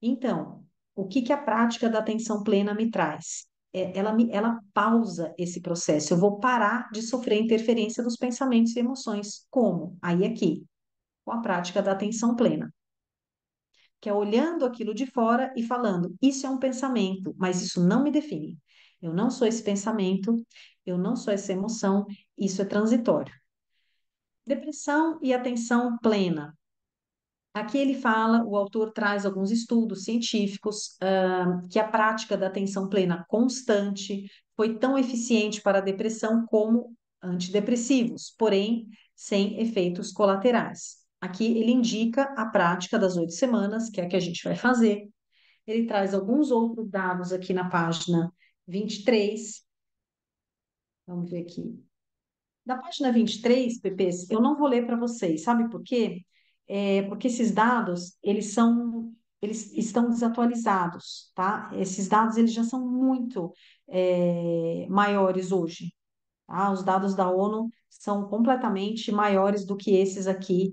Então, o que que a prática da atenção plena me traz? Ela pausa esse processo. Eu vou parar de sofrer interferência dos pensamentos e emoções. Como? Aí aqui, com a prática da atenção plena, que é olhando aquilo de fora e falando: isso é um pensamento, mas isso não me define. Eu não sou esse pensamento, eu não sou essa emoção, isso é transitório. Depressão e atenção plena. Aqui ele fala, o autor traz alguns estudos científicos, que a prática da atenção plena constante foi tão eficiente para a depressão como antidepressivos, porém sem efeitos colaterais. Aqui ele indica a prática das 8 semanas, que é a que a gente vai fazer. Ele traz alguns outros dados aqui na página 23. Vamos ver aqui. Da página 23, Pepês, eu não vou ler para vocês, sabe por quê? Porque esses dados, eles estão desatualizados, tá? Esses dados, eles já são muito maiores hoje, tá? Os dados da ONU são completamente maiores do que esses aqui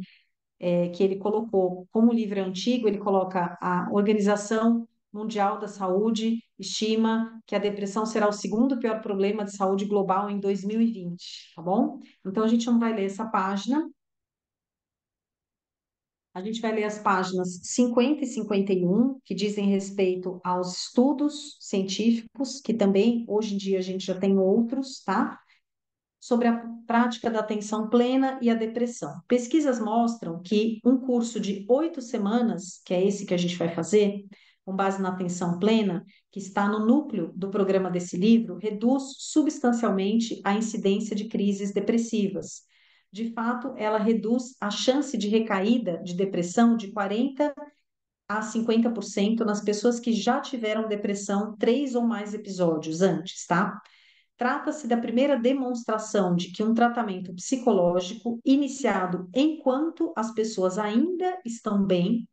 que ele colocou. Como o livro é antigo, ele coloca a Organização Mundial da Saúde estima que a depressão será o segundo pior problema de saúde global em 2020, tá bom? Então a gente não vai ler essa página, a gente vai ler as páginas 50 e 51, que dizem respeito aos estudos científicos, que também hoje em dia a gente já tem outros, tá? Sobre a prática da atenção plena e a depressão. Pesquisas mostram que um curso de 8 semanas, que é esse que a gente vai fazer, com base na atenção plena, que está no núcleo do programa desse livro, reduz substancialmente a incidência de crises depressivas. De fato, ela reduz a chance de recaída de depressão de 40 a 50% nas pessoas que já tiveram depressão 3 ou mais episódios antes, tá? Trata-se da primeira demonstração de que um tratamento psicológico, iniciado enquanto as pessoas ainda estão bem,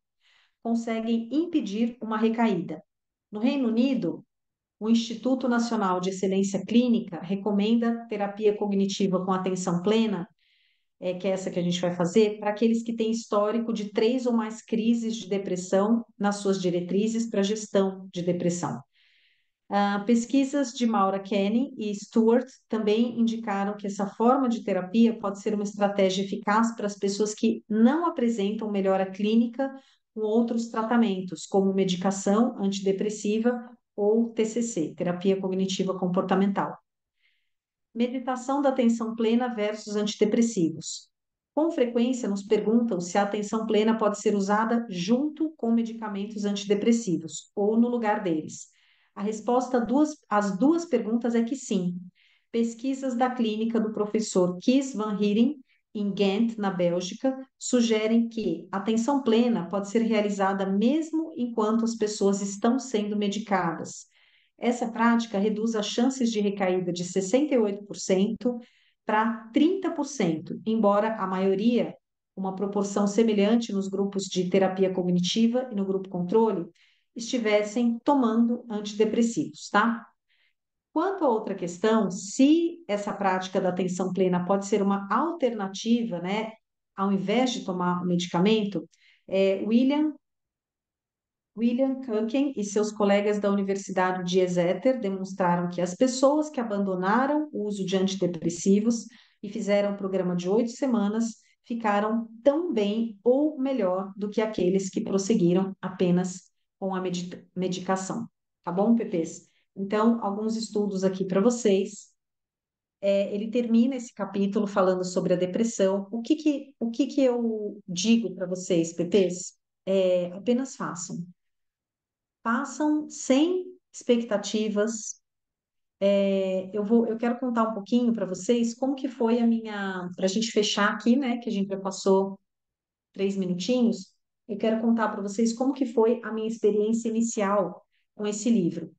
conseguem impedir uma recaída. No Reino Unido, o Instituto Nacional de Excelência Clínica recomenda terapia cognitiva com atenção plena, que é essa que a gente vai fazer, para aqueles que têm histórico de 3 ou mais crises de depressão nas suas diretrizes para gestão de depressão. Pesquisas de Maura Kenny e Stewart também indicaram que essa forma de terapia pode ser uma estratégia eficaz para as pessoas que não apresentam melhora clínica com outros tratamentos, como medicação antidepressiva ou TCC, terapia cognitiva comportamental. Meditação da atenção plena versus antidepressivos. Com frequência, nos perguntam se a atenção plena pode ser usada junto com medicamentos antidepressivos ou no lugar deles. A resposta às duas perguntas é que sim. Pesquisas da clínica do professor Kees van Heeren, em Ghent, na Bélgica, sugerem que a atenção plena pode ser realizada mesmo enquanto as pessoas estão sendo medicadas. Essa prática reduz as chances de recaída de 68% para 30%, embora a maioria, uma proporção semelhante nos grupos de terapia cognitiva e no grupo controle, estivessem tomando antidepressivos, tá? Quanto a outra questão, se essa prática da atenção plena pode ser uma alternativa, né, ao invés de tomar o medicamento, William Kunken e seus colegas da Universidade de Exeter demonstraram que as pessoas que abandonaram o uso de antidepressivos e fizeram o programa de 8 semanas ficaram tão bem ou melhor do que aqueles que prosseguiram apenas com a medicação. Tá bom, Pepês? Então, alguns estudos aqui para vocês. Ele termina esse capítulo falando sobre a depressão. O que que eu digo para vocês, Pepês? Apenas façam. Façam sem expectativas. Eu quero contar um pouquinho para vocês como que foi para a gente fechar aqui, né? Que a gente já passou 3 minutinhos. Eu quero contar para vocês como que foi a minha experiência inicial com esse livro.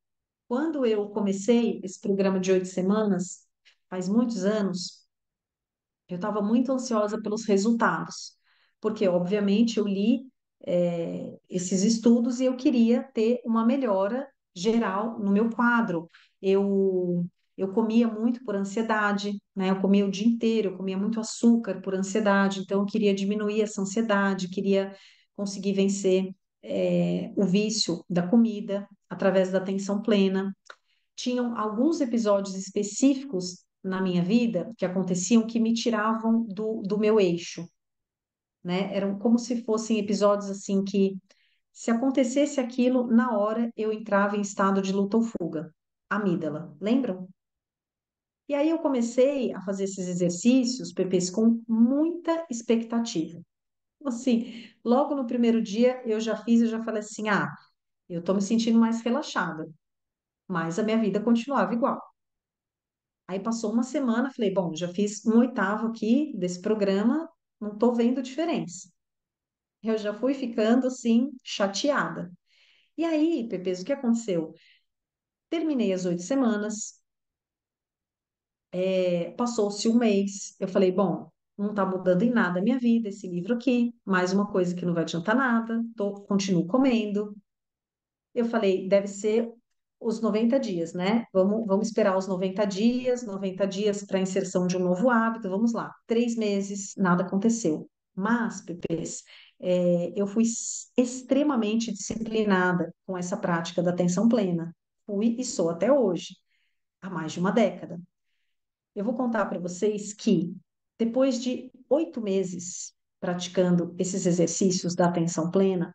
Quando eu comecei esse programa de 8 semanas, faz muitos anos, eu estava muito ansiosa pelos resultados, porque, obviamente, eu li esses estudos e eu queria ter uma melhora geral no meu quadro. Eu eu comia muito por ansiedade, né? Eu comia o dia inteiro, eu comia muito açúcar por ansiedade, então eu queria diminuir essa ansiedade, queria conseguir vencer o vício da comida através da atenção plena. Tinham alguns episódios específicos na minha vida que aconteciam que me tiravam do meu eixo, né? Eram como se fossem episódios assim que, se acontecesse aquilo, na hora eu entrava em estado de luta ou fuga. Amígdala, lembram? E aí eu comecei a fazer esses exercícios, PPs, com muita expectativa. Assim, logo no primeiro dia eu já fiz, eu já falei assim, eu tô me sentindo mais relaxada, mas a minha vida continuava igual. Aí passou uma semana, falei, bom, já fiz um oitavo aqui desse programa, não tô vendo diferença. Eu já fui ficando assim, chateada. E aí, Pepes, o que aconteceu? Terminei as 8 semanas, passou-se um mês. Eu falei, bom, não está mudando em nada a minha vida, esse livro aqui, mais uma coisa que não vai adiantar nada, continuo comendo. Eu falei, deve ser os 90 dias, né? Vamos esperar os 90 dias para a inserção de um novo hábito, vamos lá. 3 meses, nada aconteceu. Mas, Pepes, eu fui extremamente disciplinada com essa prática da atenção plena. Fui e sou até hoje, há mais de uma década. Eu vou contar para vocês que, depois de 8 meses praticando esses exercícios da atenção plena,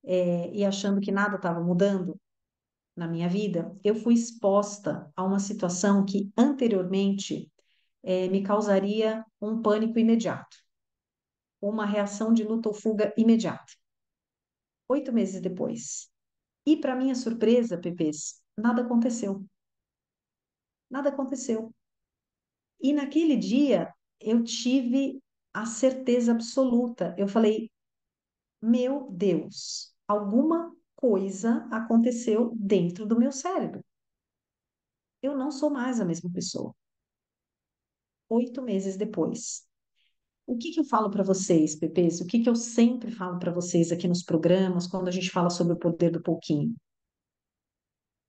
e achando que nada estava mudando na minha vida, eu fui exposta a uma situação que anteriormente me causaria um pânico imediato, uma reação de luta ou fuga imediata. 8 meses depois. E, para minha surpresa, Pepês, nada aconteceu. Nada aconteceu. E naquele dia eu tive a certeza absoluta. Eu falei, meu Deus, alguma coisa aconteceu dentro do meu cérebro. Eu não sou mais a mesma pessoa. 8 meses depois. O que que eu falo para vocês, Pepês? O que que eu sempre falo para vocês aqui nos programas, quando a gente fala sobre o poder do pouquinho?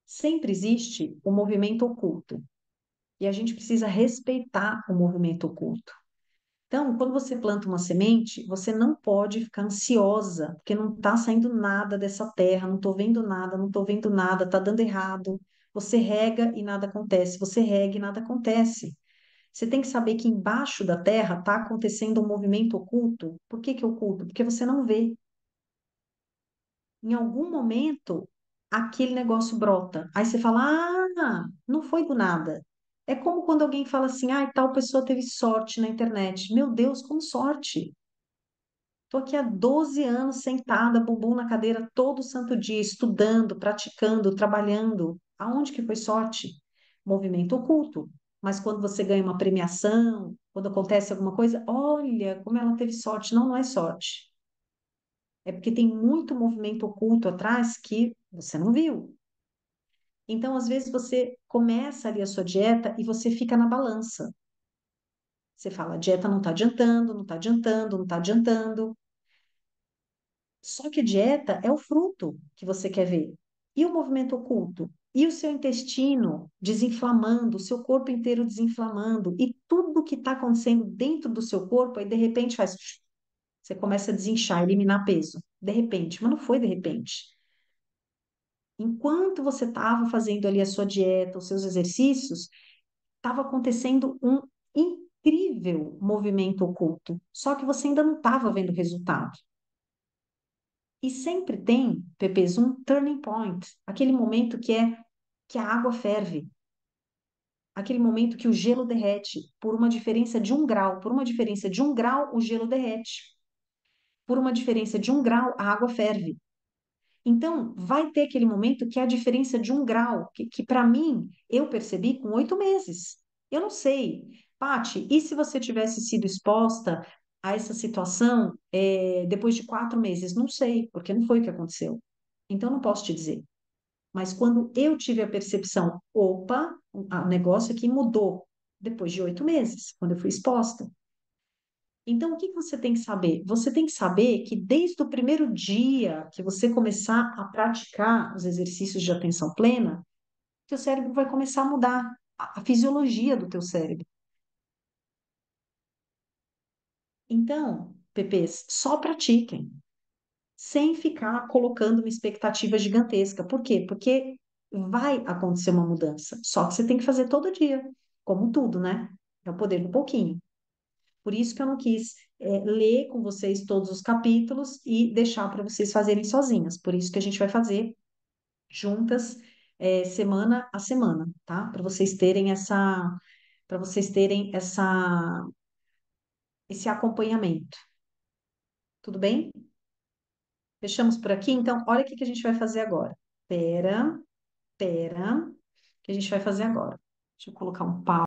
Sempre existe o movimento oculto e a gente precisa respeitar o movimento oculto. Então, quando você planta uma semente, você não pode ficar ansiosa, porque não está saindo nada dessa terra, não estou vendo nada, não estou vendo nada, está dando errado. Você rega e nada acontece, você rega e nada acontece. Você tem que saber que embaixo da terra está acontecendo um movimento oculto. Por que que é oculto? Porque você não vê. Em algum momento, aquele negócio brota. Aí você fala: não foi do nada. É como quando alguém fala assim: tal pessoa teve sorte na internet. Meu Deus, como sorte? Estou aqui há 12 anos sentada, bumbum na cadeira, todo santo dia, estudando, praticando, trabalhando. Aonde que foi sorte? Movimento oculto. Mas quando você ganha uma premiação, quando acontece alguma coisa, olha como ela teve sorte. Não, não é sorte. É porque tem muito movimento oculto atrás que você não viu. Então, às vezes, você começa ali a sua dieta e você fica na balança. Você fala, a dieta não está adiantando, não está adiantando, não está adiantando. Só que a dieta é o fruto que você quer ver. E o movimento oculto? E o seu intestino desinflamando, o seu corpo inteiro desinflamando, e tudo que está acontecendo dentro do seu corpo, aí de repente faz. Você começa a desinchar, eliminar peso. De repente, mas não foi de repente. Enquanto você estava fazendo ali a sua dieta, os seus exercícios, estava acontecendo um incrível movimento oculto. Só que você ainda não estava vendo o resultado. E sempre tem, Pepes, um turning point, aquele momento que a água ferve, aquele momento que o gelo derrete por uma diferença de 1 grau. Por uma diferença de 1 grau, o gelo derrete. Por uma diferença de 1 grau, a água ferve. Então, vai ter aquele momento que é a diferença de 1 grau, que para mim, eu percebi com 8 meses. Eu não sei. Pati, e se você tivesse sido exposta a essa situação, depois de 4 meses? Não sei, porque não foi o que aconteceu. Então, não posso te dizer. Mas quando eu tive a percepção, opa, o negócio aqui mudou depois de 8 meses, quando eu fui exposta. Então, o que que você tem que saber? Você tem que saber que desde o primeiro dia que você começar a praticar os exercícios de atenção plena, teu cérebro vai começar a mudar a fisiologia do teu cérebro. Então, Pepês, só pratiquem, sem ficar colocando uma expectativa gigantesca. Por quê? Porque vai acontecer uma mudança. Só que você tem que fazer todo dia, como tudo, né? É o poder do pouquinho. Por isso que eu não quis, ler com vocês todos os capítulos e deixar para vocês fazerem sozinhas. Por isso que a gente vai fazer juntas, semana a semana, tá? Para vocês terem esse acompanhamento. Tudo bem? Fechamos por aqui? Então, olha o que que a gente vai fazer agora. Pera, pera, o que a gente vai fazer agora? Deixa eu colocar um pau.